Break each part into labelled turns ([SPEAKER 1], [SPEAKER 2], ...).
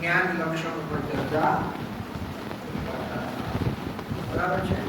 [SPEAKER 1] ज्ञान लक्षण पर चर्चा बराबर है।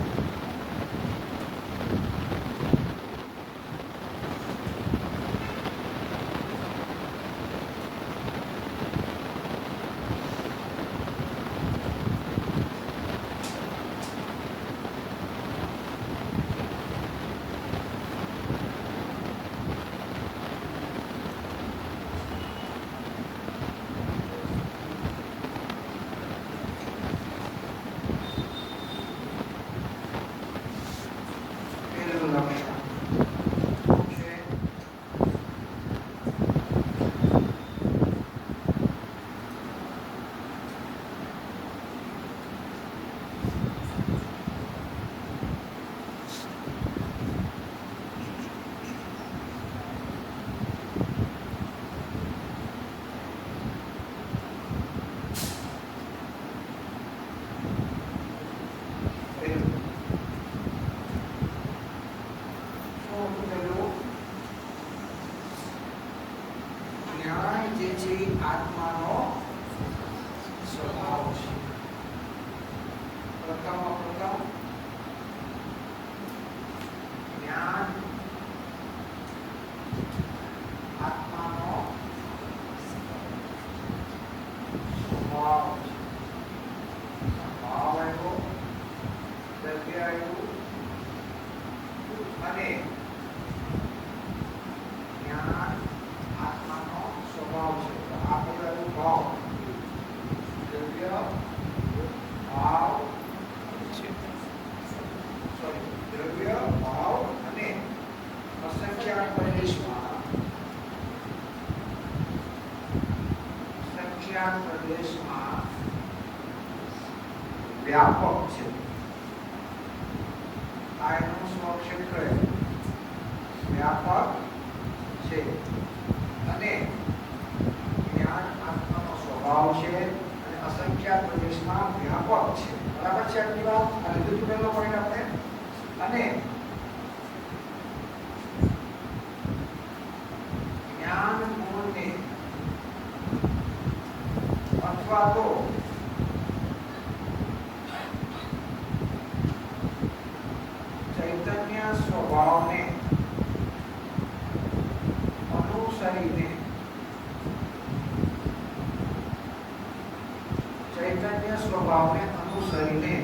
[SPEAKER 1] व्यापक है आयनो स्वक्षेत्र व्यापक છે અને જ્ઞાન આત્માનો સ્વભાવ છે અને અસંખ્યાત પ્રદેશમાં વ્યાપક છે બરાબર છે આટલી વાત અને બીજું પહેલો પોઈન્ટ આપણે અને જ્ઞાન ગુણને અથવા તો चैतन्य स्वभाव ने अनुसरीने चैतन्य स्वभाव ने अनुसरीने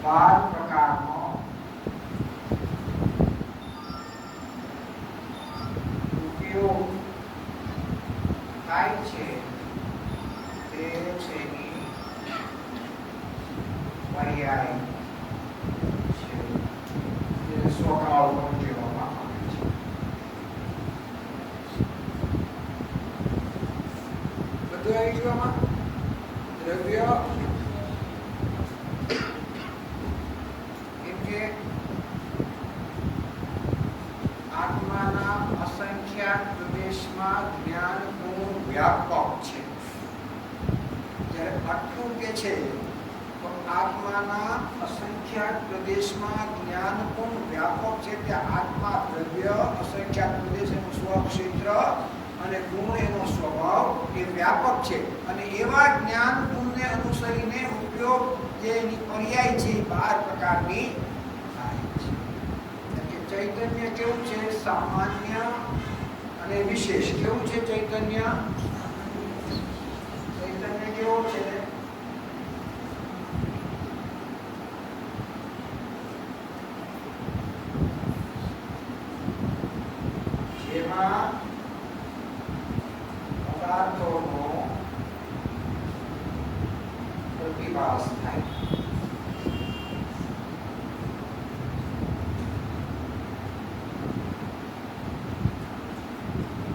[SPEAKER 1] 12 प्रकारનો ઉપયોગ થાય છે તે છેની पर्याय स्वभाव द्रव्य आत्मा असंख्यात प्रदेश में ज्ञान गुण व्यापक है જ્યારે આટલું કે છે તો આત્માના અસંખ્યાત પ્રદેશમાં જ્ઞાન પણ વ્યાપક છે કે આત્મા દ્રવ્ય અસંખ્યાત પ્રદેશ એનું સ્વક્ષેત્ર અને ગુણ એનો સ્વભાવ એ વ્યાપક છે અને એવા જ્ઞાન ગુણને અનુસરીને ઉપયોગ જે એની પર્યાય છે 12 પ્રકારની થાય છે. ચૈતન્ય કેવું છે? સામાન્ય અને વિશેષ. કેવું છે ચૈતન્ય? ચૈતન્ય કેવો છે? જેમાં પદાર્થોનો પ્રતિભાસ થાય.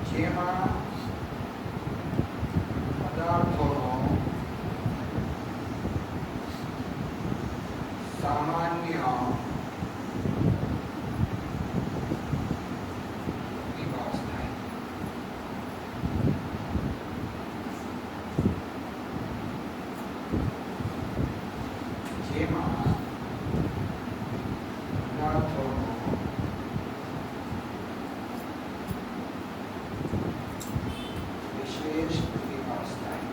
[SPEAKER 1] જેમાં પદાર્થોનો સામાન્ય પ્રતિભાસ થાય. જેમાં પદાર્થોનો વિશેષ પ્રતિભાસ થાય.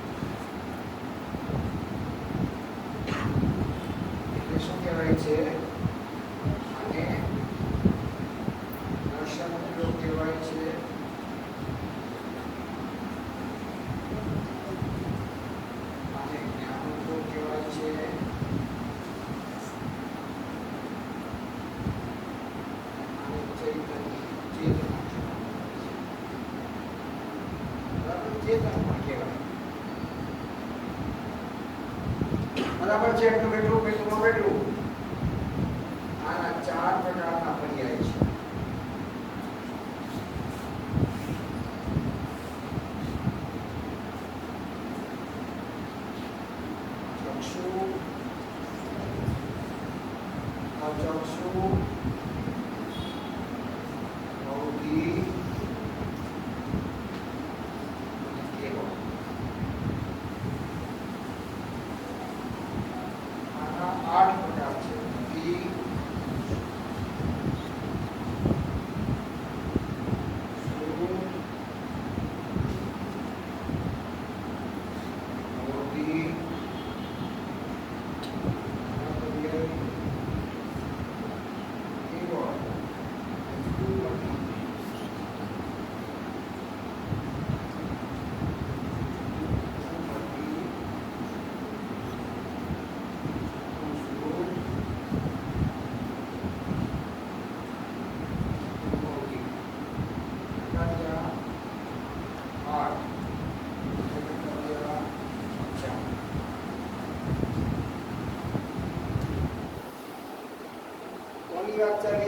[SPEAKER 1] એટલે શું કહેવાય છે? અને દર્શન ઉપયોગ કહેવાય છે. અને જ્ઞાન ઉપયોગ કહેવાય છે. અને ચેતન બરાબર છે. એટલું બેઠું આના 4 પ્રકારના પર્યાય છે. ચક્ષુ, અચક્ષુ, બૌદ્ધિક અને કેવળ. આના 8 પ્રકાર છે. બુદ્ધિ,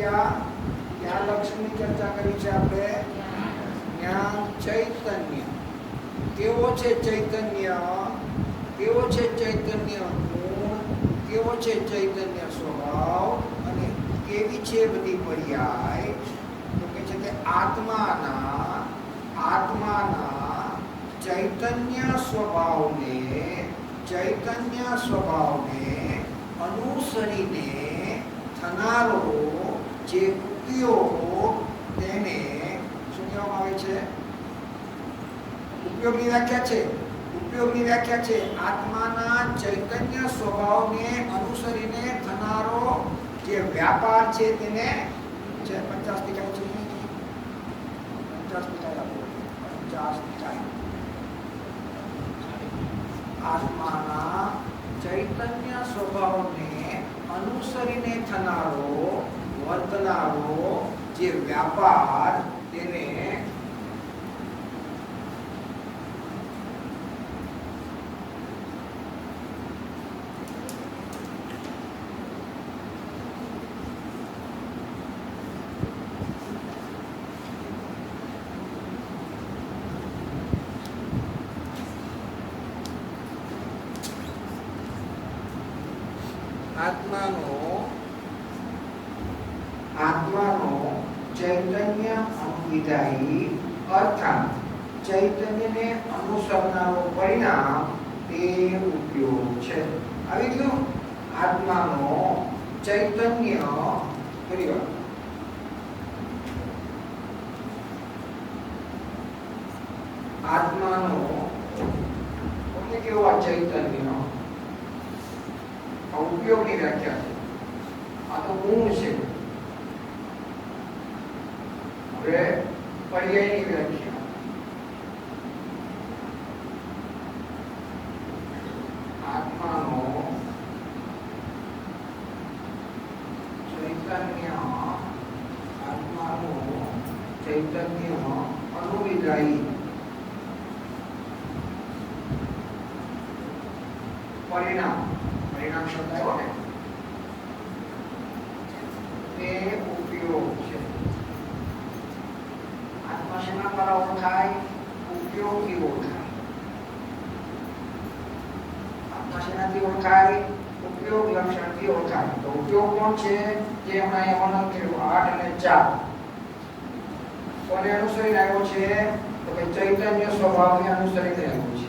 [SPEAKER 1] જ્ઞાન લક્ષણની ચર્ચા કરી છે આપણે. જ્ઞાન ચૈતન્ય. કેવો છે ચૈતન્ય? કેવો છે ચૈતન્ય ગુણ? કેવો છે ચૈતન્ય સ્વભાવ? અને કેવી છે બધી પર્યાય? તો કે છે કે આત્માના ચૈતન્ય સ્વભાવને અનુસરીને થનારો જે ઉપયોગ તેને શું કહેવામાં આવે છે? ઉપયોગની વ્યાખ્યા છે આત્માના ચૈતન્ય સ્વભાવને અનુસરીને થનારો જે વ્યાપાર છે તેને 50 ટીકા છે. 50 ટીકા આત્માના ચૈતન્ય સ્વભાવને અનુસરીને થનારો વર્તનારો જે વ્યાપાર તેને આત્માનો ચૈતન્ય અનુવિધાયી અર્થાત ચૈતન્યને અનુસરનારો પરિણામ તે ઉપયોગ છે. આવી ગયું આત્માનો ચૈતન્ય પરિવાર. આત્માનો એટલે કેવો આ ચૈતન્ય ઉપયોગની વ્યાખ્યા છે. આ તો ગુણ છે. હવે પર્યાયની વ્યાખ્યા. આત્માનો ચૈતન્ય અનુવિદાયી પરિણામ શબ્દ આવ્યો ને તે ઉપયોગ છે. આત્મા શેના દ્વારા ઓળખાય? ઉપયોગથી ઓળખાય. આત્મા શેનાથી ઓળખાય? ઉપયોગ લક્ષણથી ઓળખાય. તો ઉપયોગ કોણ છે? જે હમણાં એમાં થયું 8 અને 4 કોને અનુસરીને આવ્યો છે? તો કે ચૈતન્ય સ્વભાવને અનુસરીને આવ્યો છે.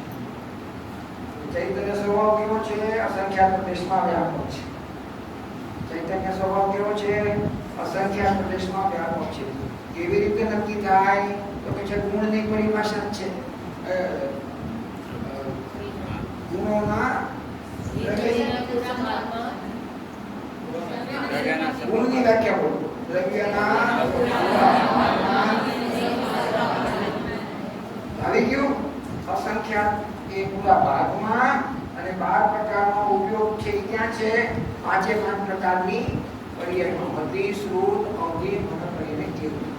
[SPEAKER 1] ચૈતન્ય સ્વભાવ કેવો છે? અસંખ્યાત પ્રદેશમાં વ્યાપક છે. ચૈતન્ય સ્વભાવ કેવો છે? અસંખ્યાત પ્રદેશમાં વ્યાપક છે. કેવી રીતે નક્કી થાય? તો કે છે ગુણની પરિભાષા છે. ગુણોના ગુણની વ્યાખ્યા બોલો. દ્રવ્યના આવી ગયું. અસંખ્યાત એ પૂરા ભાગમાં અને 12 પ્રકારનો ઉપયોગ છે. ક્યાં છે? 5 પ્રકારની પર્યાયમાં. મતિ, શ્રુત, અવધિ, મનપર્યાય કેવું.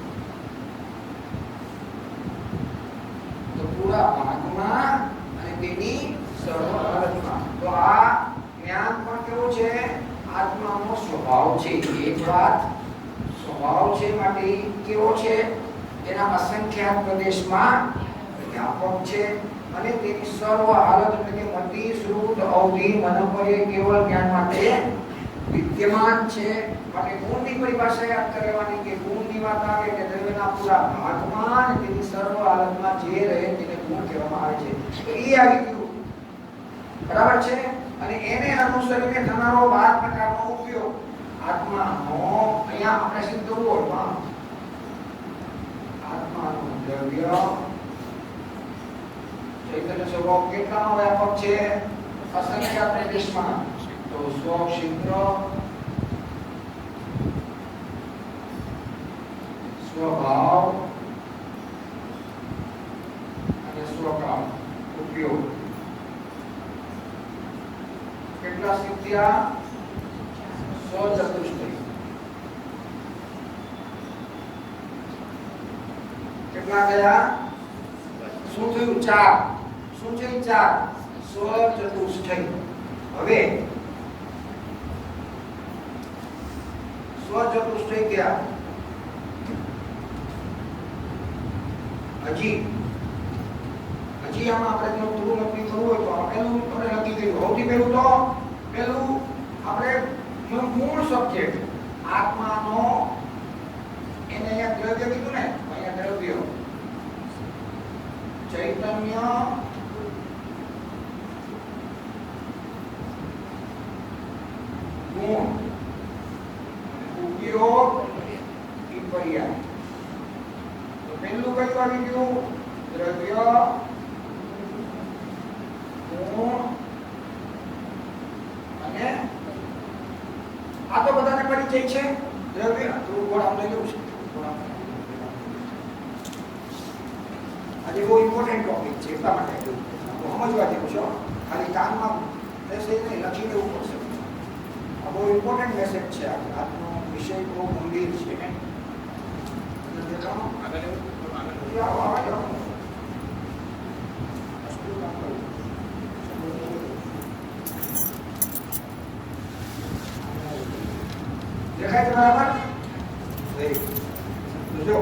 [SPEAKER 1] તો પૂરા ભાગમાં અને તેની સર્વમાં. તો આ જ્ઞાન પણ કેવું છે? આત્માનો સ્વભાવ છે. એક વાત સ્વભાવ છે માટે કેવો છે? એના અસંખ્યાત પ્રદેશમાં વ્યાપક છે અને તેની સર્વ હાલત એટલે કે મતિ, શ્રુત, અવધિ, મનોપર્ય કેવળ જ્ઞાન માટે વિદ્યમાન છે. માટે ગુણની પરિભાષા યાદ કરવાની કે ગુણની વાત આવે કે દ્રવ્યના પૂરા ભાગમાં અને તેની સર્વ હાલતમાં જે રહે તેને ગુણ કહેવામાં આવે છે. તો એ આવી ગયું. બરાબર છે. અને એને અનુસરીને થનારો 12 પ્રકારનો ઉપયોગ આત્માનો. અહીંયા આપણે સિદ્ધ બોલમાં આત્માનું દ્રવ્ય ચૈતન્ય સ્વભાવ કેટલામાં વ્યાપક છે? અસંખ્યાત પ્રદેશમાં. તો સ્વક્ષેત્ર, સ્વભાવ અને સ્વકામ ઉપયોગ કેટલા સિદ્ધ્યા? સ્વચતુષ્ટય. કેટલા ગયા? શું થયું? 4. શું છે? 4 સ્વચતુષ્ટય. હવે સ્વચતુષ્ટય ગયા. હજી આમાં આપણે જો થોડું નક્કી કરવું હોય તો પેલું આપણે નક્કી કર્યું. સૌથી પહેલું તો આપણે મૂળ સબ્જેક્ટ આત્માનો એને અહીંયા દ્રવ્ય કીધું ને. અહીંયા દ્રવ્ય ચૈતન્ય ગુણ ઉપયોગ પર્યાય. તો પહેલું કયું આવી ગયું? દ્રવ્ય, ગુણ અને આ તો બધાને પરિચય છે. દ્રવ્ય થોડું ગોળ આમ લઈ લેવું છે. આજે બહુ ઇમ્પોર્ટન્ટ ટોપિક છે એટલા માટે સમજવા જેવું છે. ખાલી કાનમાં મેસેજ નહીં લખી દેવું પડશે. આ બહુ ઇમ્પોર્ટન્ટ મેસેજ છે. આજનો વિષય બહુ ગંભીર છે. દેખાય બરાબર? જો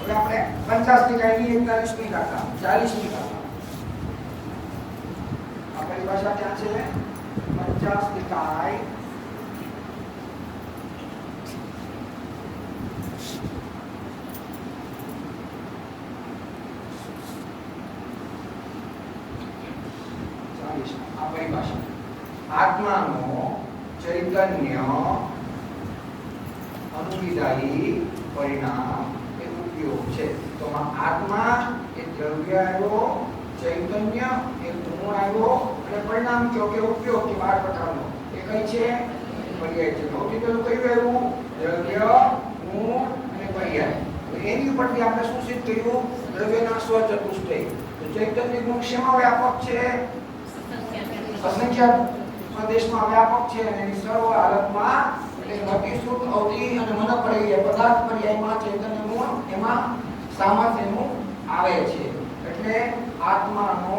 [SPEAKER 1] હવે આપણે 50 ની કાઢી 41 ની કાઢતા 40 ની કાઢતા. આપણી ભાષા ક્યાં છે? 50 ની કાઢ પ્રદેશમાં આ પરિભાષા આત્માનો ચૈતન્ય અનુવિદાયી પરિણામ એ ઉપયોગ છે. તો આત્મા એ દ્રવ્ય આવ્યો, ચૈતન્ય એ ગુણ આવ્યો અને પરિણામ કયો કે ઉપયોગ કે 12 પ્રકારનો એ કઈ છે? પર્યાય છે. સૌથી પહેલું કયું આવ્યું? દ્રવ્ય, ગુણ અને પર્યાય. એની ઉપરથી આપણે શું સિદ્ધ કર્યું? દ્રવ્યના સ્વચતુષ્ટય. તો ચૈતન્ય ગુણ શેમાં વ્યાપક છે? અસંખ્યાત પ્રદેશમાં વ્યાપક છે અને એની સર્વ હાલતમાં એટલે ગતિ, સુખ, અવધિ અને મન પર્યાય પદાર્થ પર્યાયમાં ચૈતન્ય ગુણ એમાં સામર્થ્યનું આવે છે. એટલે આત્માનો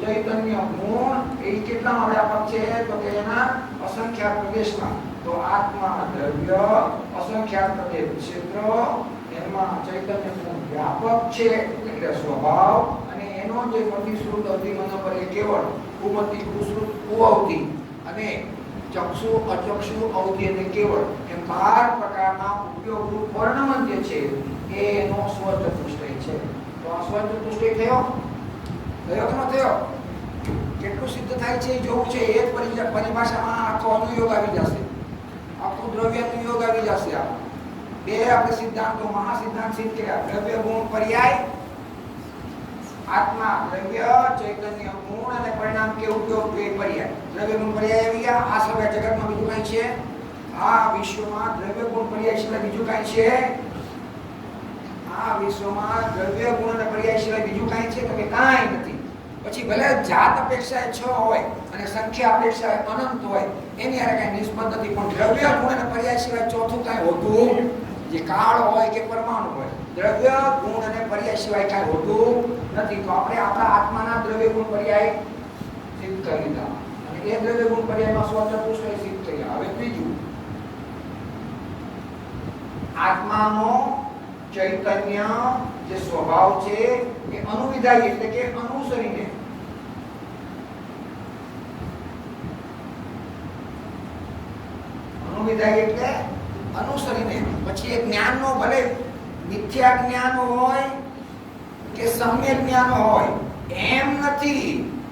[SPEAKER 1] ચૈતન્ય ગુણ એ કેટલામાં વ્યાપક છે? તો કે એના અસંખ્યાત પ્રદેશમાં. તો આત્મા દ્રવ્ય, અસંખ્યાત પ્રદેશ ક્ષેત્ર, એમાં ચૈતન્ય ગુણ વ્યાપક છે એટલે સ્વભાવ અને એનો જે પ્રતિશ્રુત અવધિ મન પર્યાય કેવળ કુમતિ, કુશ્રુત, કુઅવધિ અને ચક્ષુ, અચક્ષુ, અવધિ અને કેવળ એમ 12 પ્રકારના ઉપયોગરૂપ વર્ણન જે છે એ એનો સ્વચતુષ્ટય છે. તો આ સ્વચતુષ્ટય થયો કે ન થયો? કેટલું સિદ્ધ થાય છે જોવું છે. એક પરિભાષામાં આખો અનુયોગ આવી જશે, આખું દ્રવ્ય અનુયોગ આવી જશે. આ બે આપણે સિદ્ધાંતો મહાસિદ્ધાંત સિદ્ધ કર્યા. દ્રવ્ય, ગુણ, પર્યાય, આત્મા, દ્રવ્ય, ચૈતન્ય ગુણ અને પરિણામ કે ઉપયોગ બે પર્યાય. દ્રવ્ય, ગુણ, પર્યાય આવી ગયા. આ સર્વ જગતમાં બીજું કઈ છે? આ વિશ્વમાં દ્રવ્ય, ગુણ, પર્યાય સિવાય બીજું કઈ છે? આ વિશ્વમાં દ્રવ્ય, ગુણ અને પર્યાય સિવાય બીજું કઈ છે? તો કે કાંઈ નથી. પછી ભલે જાત અપેક્ષાએ 6 હોય અને સંખ્યા અપેક્ષાએ અનંત હોય, એની હારે કઈ નિસ્બત નથી. પણ દ્રવ્ય, ગુણ અને પર્યાય સિવાય ચોથું કઈ હોતું જે કાળ હોય કે પરમાણુ હોય. દ્રવ્ય, ગુણ અને પર્યાય સિવાય કઈ હોતું નથી. તો આપણે આપણા આત્માના દ્રવ્ય, ગુણ, પર્યાય સિદ્ધ કરી દીધા અને એ દ્રવ્ય, ગુણ, પર્યાયમાં સ્વચતુષ્ટય સિદ્ધ કર્યા. હવે ત્રીજું, આત્માનો ચૈતન્ય જે સ્વભાવ છે એ અનુવિધાયી એટલે કે અનુસરીને. અનુવિધાયી એટલે અનુસરીને. પછી એ જ્ઞાનનો ભલે મિથ્યા જ્ઞાન હોય કે સમ્યક જ્ઞાન હોય, એમ નથી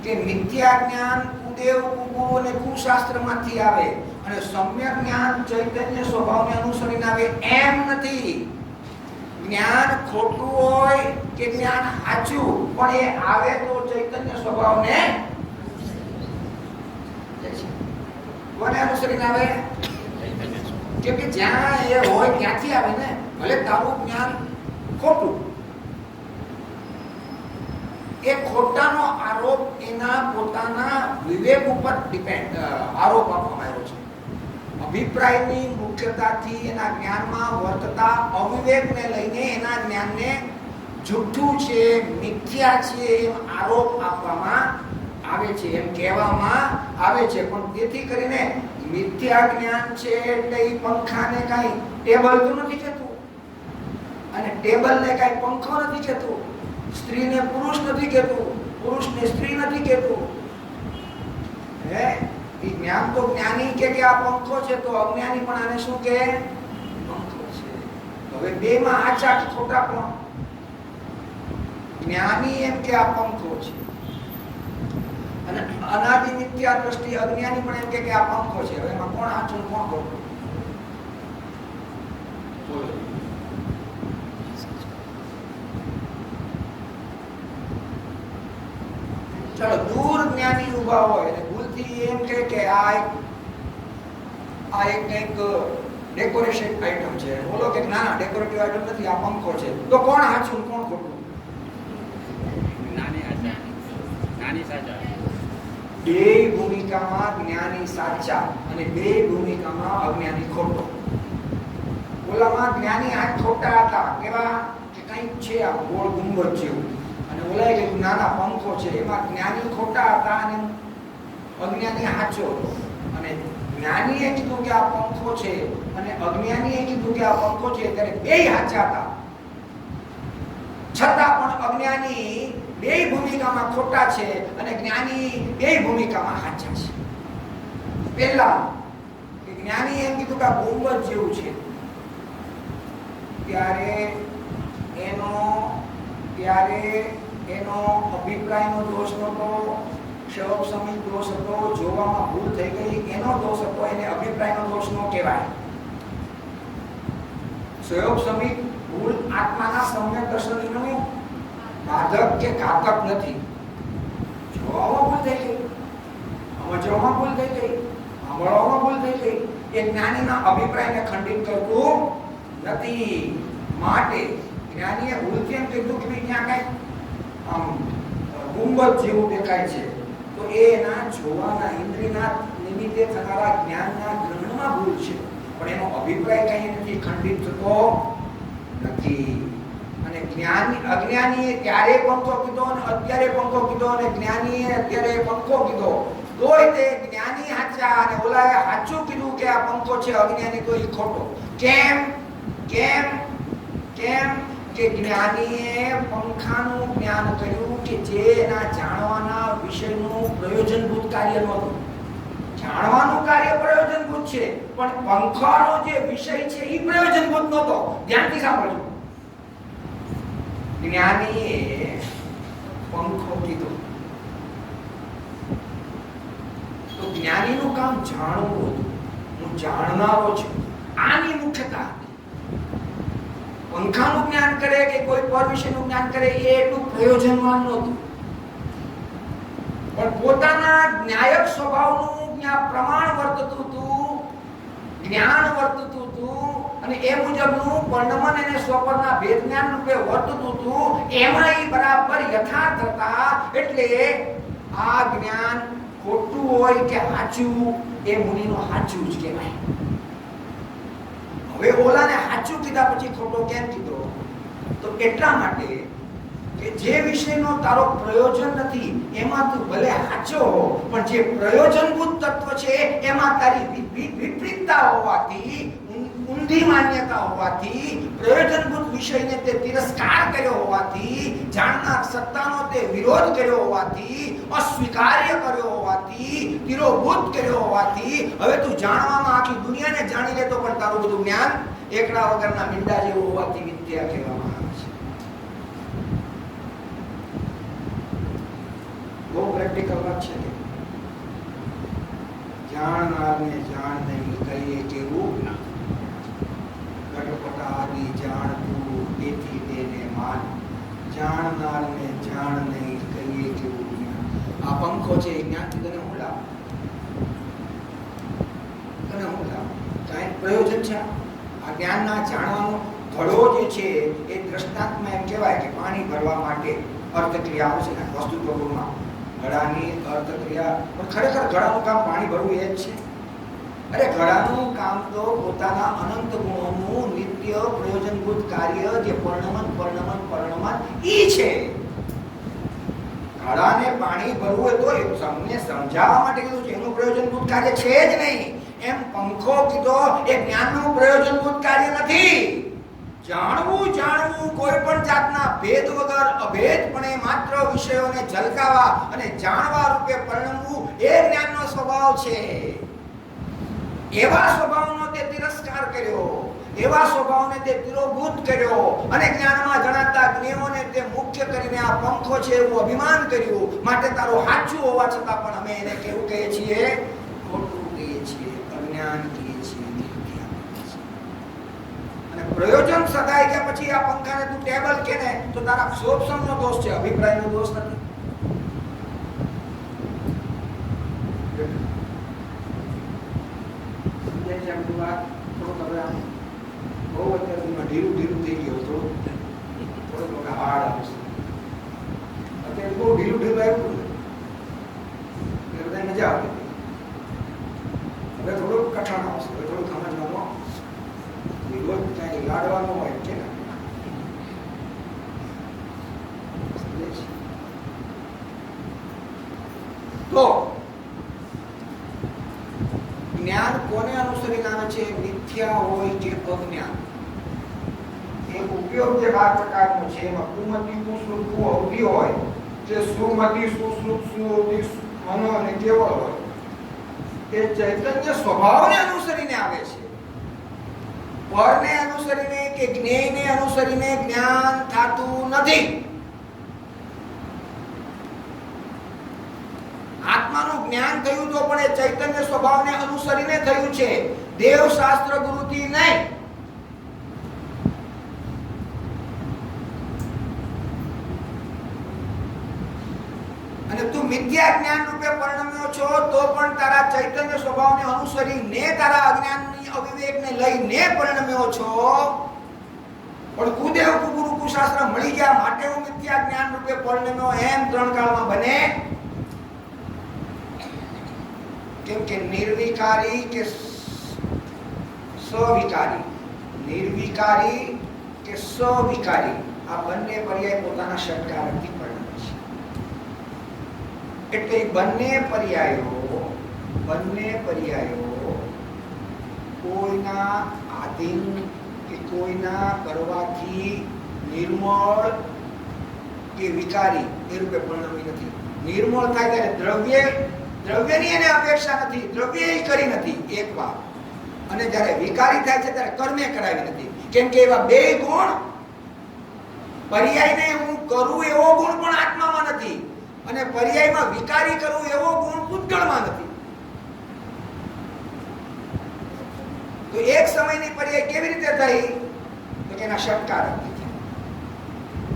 [SPEAKER 1] કે મિથ્યા જ્ઞાન કુદેવ, કુગુરુ અને કુશાસ્ત્રમાંથી આવે અને સમ્યક જ્ઞાન ચૈતન્ય સ્વભાવને અનુસરીને આવે, એમ નથી. જ્ઞાન ખોટું હોય કે જ્ઞાન સાચું, પણ એ આવે તો ચૈતન્ય સ્વભાવને કોને અનુસરીને આવે? કેમ કે જ્યાં એ હોય ત્યાંથી આવે ને. ભલે તારું જ્ઞાન ખોટું, એ ખોટાનો આરોપ એના પોતાના વિવેક ઉપર ડિપેન્ડ આરોપ આપવામાં આવ્યો છે. અભિપ્રાયની મુખ્યતાથી એના જ્ઞાનમાં વર્તતા અવિવેકને લઈને એના જ્ઞાનને જૂઠું છે, મિથ્યા છે એમ આરોપ આપવામાં આવે છે, એમ કહેવામાં આવે છે. પણ તેથી કરીને મિથ્યા જ્ઞાન છે એટલે એ પંખાને કાંઈ ટેબલ તો નથી કહેતું અને ટેબલને કાંઈ પંખો નથી કહેતું, સ્ત્રીને પુરુષ નથી કહેતું, પુરુષને સ્ત્રી નથી કહેતું. હે, એ જ્ઞાન તો જ્ઞાની કે આ પંખો છે, તો અજ્ઞાની પણ આને શું કે? પંખો છે. હવે બેમાં આચા કે ખોટા? પણ જ્ઞાની એમ કે આ પંખો છે અને અનાદિ મિથ્યા દ્રષ્ટિ અજ્ઞાની પણ એમ કે આ પંખો છે. હવે એમાં કોણ આચું કોણ ખોટું? બોલો. ચલો, દૂર જ્ઞાની ઉભા હોય અને ભૂલથી એમ કે આ એક કંઈક ડેકોરેશન આઈટમ છે, બોલો કે ના ના ડેકોરેટિવ આઈટમ નથી, આ પંખો છે, તો કોણ સાચું કોણ ખોટું? જ્ઞાની સાચા. બે ભૂમિકામાં જ્ઞાની સાચા અને બે ભૂમિકામાં અજ્ઞાની ખોટો. ઓલામાં જ્ઞાની આ ખોટા હતા, કેવા કે કંઈક છે આ ગોળ ગુંબજ જેવું, અને ઓલા કે નાના પંખો છે, એમાં જ્ઞાની ખોટા હતા અને અજ્ઞાની સાચો હતો. અને જ્ઞાનીએ કીધું કે આ પંખો છે અને અજ્ઞાનીએ કીધું કે આ પંખો છે, ત્યારે બેય સાચા હતા. છતાં પણ અજ્ઞાની બેય ભૂમિકામાં ખોટા છે અને જ્ઞાની બેય ભૂમિકામાં સાચા છે. પહેલા જ્ઞાની એમ કીધું કે આ ગુંબજ જેવું છે, ત્યારે એનો અભિપ્રાયનો દોષ નહોતો, ક્ષયોપશમિક દોષ હતો, જોવામાં ભૂલ થઈ ગઈ એનો દોષ હતો, એને અભિપ્રાયનો દોષ ન કહેવાય. ક્ષયોપશમિક ભૂલ આત્માના સમ્યક દર્શનનું બાધક કે ઘાતક નથી. જોવામાં ભૂલ થઈ ગઈ, સમજવામાં ભૂલ થઈ ગઈ, સાંભળવામાં ભૂલ થઈ ગઈ, એ જ્ઞાનીના અભિપ્રાયને ખંડિત કરતું નથી. માટે જ્ઞાનીએ ભૂલથી એમ કીધું કે ત્યાં કઈ ગુંબદ જેવું દેખાય છે, તો એના જોવાના ઇન્દ્રિયના નિમિત્તે થનારા જ્ઞાનના ગ્રહણમાં ભૂલ છે, પણ એનો અભિપ્રાય કઈ નથી ખંડિત થતો નથી. અને જ્ઞાની અજ્ઞાનીએ ત્યારે પંખો કીધો અને અત્યારે પંખો કીધો, અને જ્ઞાનીએ અત્યારે પંખો કીધો, તોય તે જ્ઞાની સાચા અને ઓલાએ સાચું કીધું કે આ પંખો છે, અજ્ઞાની તો એ ખોટો. કેમ કેમ કેમ કે જ્ઞાનીએ પંખાનું જ્ઞાન કર્યું કે જે એના જાણવાના વિષયનું પ્રયોજનભૂત કાર્ય નહોતું. જાણવાનું કાર્ય પ્રયોજનભૂત છે, પણ પંખાનો જે વિષય છે એ પ્રયોજનભૂત નહોતો. ધ્યાનથી સાંભળજો. જ્ઞાનીએ પંખો કીધો તો જ્ઞાનીનું કામ જાણવું હતું. હું જાણનારો છું, આની મુખ્યતા. પંખાનું જ્ઞાન કરે કે કોઈ પર વિષયનું જ્ઞાન કરે એ એટલું પ્રયોજનવાન નહોતું, પણ પોતાના ન્યાયક સ્વભાવનું જ્ઞાન પ્રમાણ વર્તતું હતું, જ્ઞાન વર્તતું હતું, અને એ મુજબનું વર્ણમન અને સ્વપરના ભેદ જ્ઞાન રૂપે વર્તતું હતું. એમાં એ બરાબર યથાર્થ હતા. એટલે આ જ્ઞાન ખોટું હોય કે સાચું, એ મુનિનું સાચું જ કહેવાય. હવે ઓલાને સાચું કીધા પછી ખોટો કેમ કીધો? તો એટલા માટે કે જે વિષયનો તારો પ્રયોજન નથી એમાં તું ભલે સાચો હો, પણ જે પ્રયોજનભૂત તત્વ છે એમાં તારી વિપરીતતા હોવાથી, ઊંધી માન્યતા હોવાથી, પ્રયોજનભૂત વિષયને તે તિરસ્કાર કર્યો હોવાથી, જાણનાર સત્તાનો તે વિરોધ કર્યો હોવાથી, અસ્વીકાર્ય કર્યો હોવાથી, તિરોભૂત કર્યો હોવાથી, હવે તું જાણવામાં આખી દુનિયાને જાણી લેતો પણ તારું બધું જ્ઞાન એકડા વગરના મીંડા જેવું હોવાથી વિદ્યા કહેવામાં આવે છે. બહુ પ્રેક્ટિકલ વાત છે. જાણનારને જાણ નહીં કહીએ કેવું જ્ઞાન, ઘટપટાદી જાણતું તેથી તેને માન, જાણનારને જાણ નહીં કહીએ કેવું જ્ઞાન. આ પંખો છે એ જ્ઞાન તને હું લાવ, તને હું લાવ, કાંઈ પ્રયોજન છે? આ જ્ઞાનના જાણવાનો ઘડો જે છે એ દ્રષ્ટાંતમાં એમ કહેવાય કે પાણી ભરવા માટે અર્થક્રિયા આવે છે ને વસ્તુત્વમાં, ઘડાની અર્થક્રિયા, પણ ખરેખર ઘડાનું કામ પાણી ભરવું એ જ છે. અરે ઘડાનું કામ તો પોતાના અનંત ગુણોનું નિત્ય પ્રયોજનભૂત કાર્ય જે પરિણમન ઈ છે. ઘડાને પાણી ભરવું હોય તો એ તમને સમજાવવા માટે કીધું છે, એનું પ્રયોજનભૂત કાર્ય છે જ નહીં. એમ પંખો કીધો એ જ્ઞાનનું પ્રયોજનભૂત કાર્ય નથી. જાણવું કોઈ પણ જાતના ભેદ વગર અભેદપણે માત્ર વિષયોને ઝલકાવા અને જાણવા રૂપે પરિણમવું એ જ્ઞાનનો સ્વભાવ છે. એવા સ્વભાવનો તે તિરસ્કાર કર્યો, એવા સ્વભાવને તે તિરોભૂત કર્યો, અને જ્ઞાનમાં જણાતા જ્ઞેયોને તે મુખ્ય કરીને આ પંખો છે એવું અભિમાન કર્યું. માટે તારું સાચું હોવા છતાં પણ અમે એને કેવું કહીએ છીએ? ખોટું કહીએ છીએ, અજ્ઞાન કહીએ છીએ, મિથ્યા કહીએ છીએ. અને પ્રયોજન સદાય કે પછી આ પંખાને તું ટેબલ કે ને તો તારા ક્ષોભસમનો દોષ છે, અભિપ્રાયનો દોષ નથી. ઢીલું થઈ ગયું, થોડું હાર્ડ આવશે. અત્યારે બહુ ઢીલું આવ્યું ને બધા મજા આવતી. હવે થોડુંક કઠણ આવશે, હવે થોડું સમજવાનું, વિરોધ કઈ લાડવાનું હોય કે તો જ્ઞાન કોને અનુસરીને આવે છે? મિથ્યા હોય કે અજ્ઞાન. એક ઉપયોગ જે 12 પ્રકારનો છે એમાં કુમતિ, કુશ્રુત, અવધિ હોય, જે સુમતિ, સુશ્રુત, સુઅવધિ, મનો અને કેવળ હોય. એ ચૈતન્ય સ્વભાવને અનુસરીને આવે છે. પરને અનુસરીને કે જ્ઞેયને અનુસરીને જ્ઞાન થતું નથી. આત્માનું જ્ઞાન થયું તો પણ એ ચૈતન્ય સ્વભાવને અનુસરીને થયું છે, દેવ શાસ્ત્ર ગુરુથી નહીં. અને તું મિથ્યા જ્ઞાન રૂપે પરિણમ્યો છો તો પણ તારા ચૈતન્ય સ્વભાવને અનુસરીને તારા અજ્ઞાનની અવિવેકને લઈને પરિણમ્યો છો. પણ કુદેવ કુગુરુ કુશાસ્ત્ર મળી ગયા માટે હું મિથ્યા જ્ઞાન રૂપે પરિણમ્યો એમ ત્રણ કાળમાં બને. કેમ કે નિર્વિકારી કે સ્વવિકારી, નિર્વિકારી કે સ્વવિકારી આ બંને પર્યાય પોતાના ષટકારકથી પરિણમે છે. એટલે બંને પર્યાયો કોઈના આધીન કે કોઈના કરવાથી નિર્મળ કે વિકારી એ રૂપે પરિણમી નથી. નિર્મળ થાય ત્યારે દ્રવ્યની એને અપેક્ષા નથી, દ્રવ્ય કરી નથી એક વાત. અને જ્યારે વિકારી થાય છે ત્યારે કર્મે કરાવી નથી. કેમ કે એવા બે ગુણ, પર્યાયને હું કરું એવો ગુણ પણ આત્મામાં નથી અને પર્યાયમાં વિકારી કરું એવો ગુણ પૂતગળમાં નથી. તો એક સમયની પર્યાય કેવી રીતે થઈ? તો કે એના ષટકારકથી થઈ.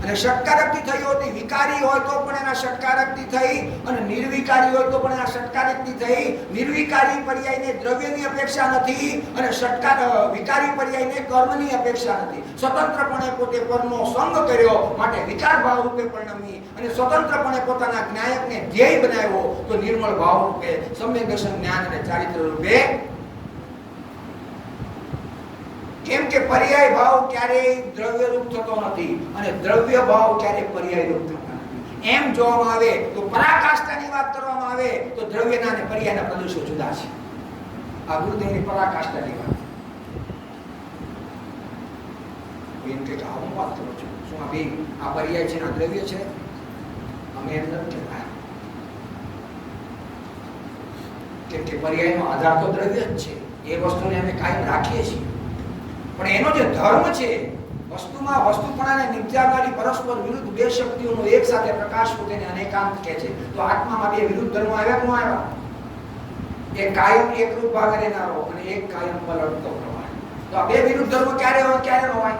[SPEAKER 1] અને ષટકારકથી થઈ હોતી વિકારી હોય તો પણ એના ષટકારકથી થઈ અને નિર્વિકારી હોય તો પણ એના ષટકારકથી થઈ. નિર્વિકારી પર્યાયને દ્રવ્યની અપેક્ષા નથી અને વિકારી પર્યાયને કર્મની અપેક્ષા નથી. સ્વતંત્રપણે પોતે પરનો સંગ કર્યો માટે વિકાર ભાવ રૂપે પરિણમી અને સ્વતંત્રપણે પોતાના જ્ઞાયકને ધ્યેય બનાવ્યો તો નિર્મળ ભાવ રૂપે સમ્યક દર્શન જ્ઞાન અને ચારિત્ર રૂપે. કેમ કે પર્યાય ભાવ ક્યારેય દ્રવ્ય રૂપ થતો નથી અને દ્રવ્ય ભાવ ક્યારેય પર્યાય રૂપ થતા નથી. એમ જોવામાં આવે તો પરાકાષ્ઠાની વાત કરવામાં આવે તો દ્રવ્યના અને પર્યાયના પ્રદેશો જુદા છે. આ ગુરુદેવની પરાકાષ્ઠાની વાત. એમ કે હું વાત કરું છું શું આ પર્યાય છે આ દ્રવ્ય છે? અમે એમ નથી કહેતા. કેમ કે પર્યાયનો આધાર તો દ્રવ્ય જ છે. એ વસ્તુને અમે કાયમ રાખીએ છીએ પણ એનો જે ધર્મ છે, વસ્તુમાં વસ્તુપણાને નિપજાવનારી પરસ્પર વિરુદ્ધ બે શક્તિઓનો એક સાથે પ્રકાશ તેને અનેકાંત કહે છે. તો આત્મામાં બે વિરુદ્ધ ધર્મો આવ્યા ન આવ્યા? એક કાયમ એકરૂપ ભાગ રહેનારો અને એક કાયમ પલટતો પ્રવાહ. તો આ બે વિરુદ્ધ ધર્મો ક્યારે હોય ક્યારે ન હોય?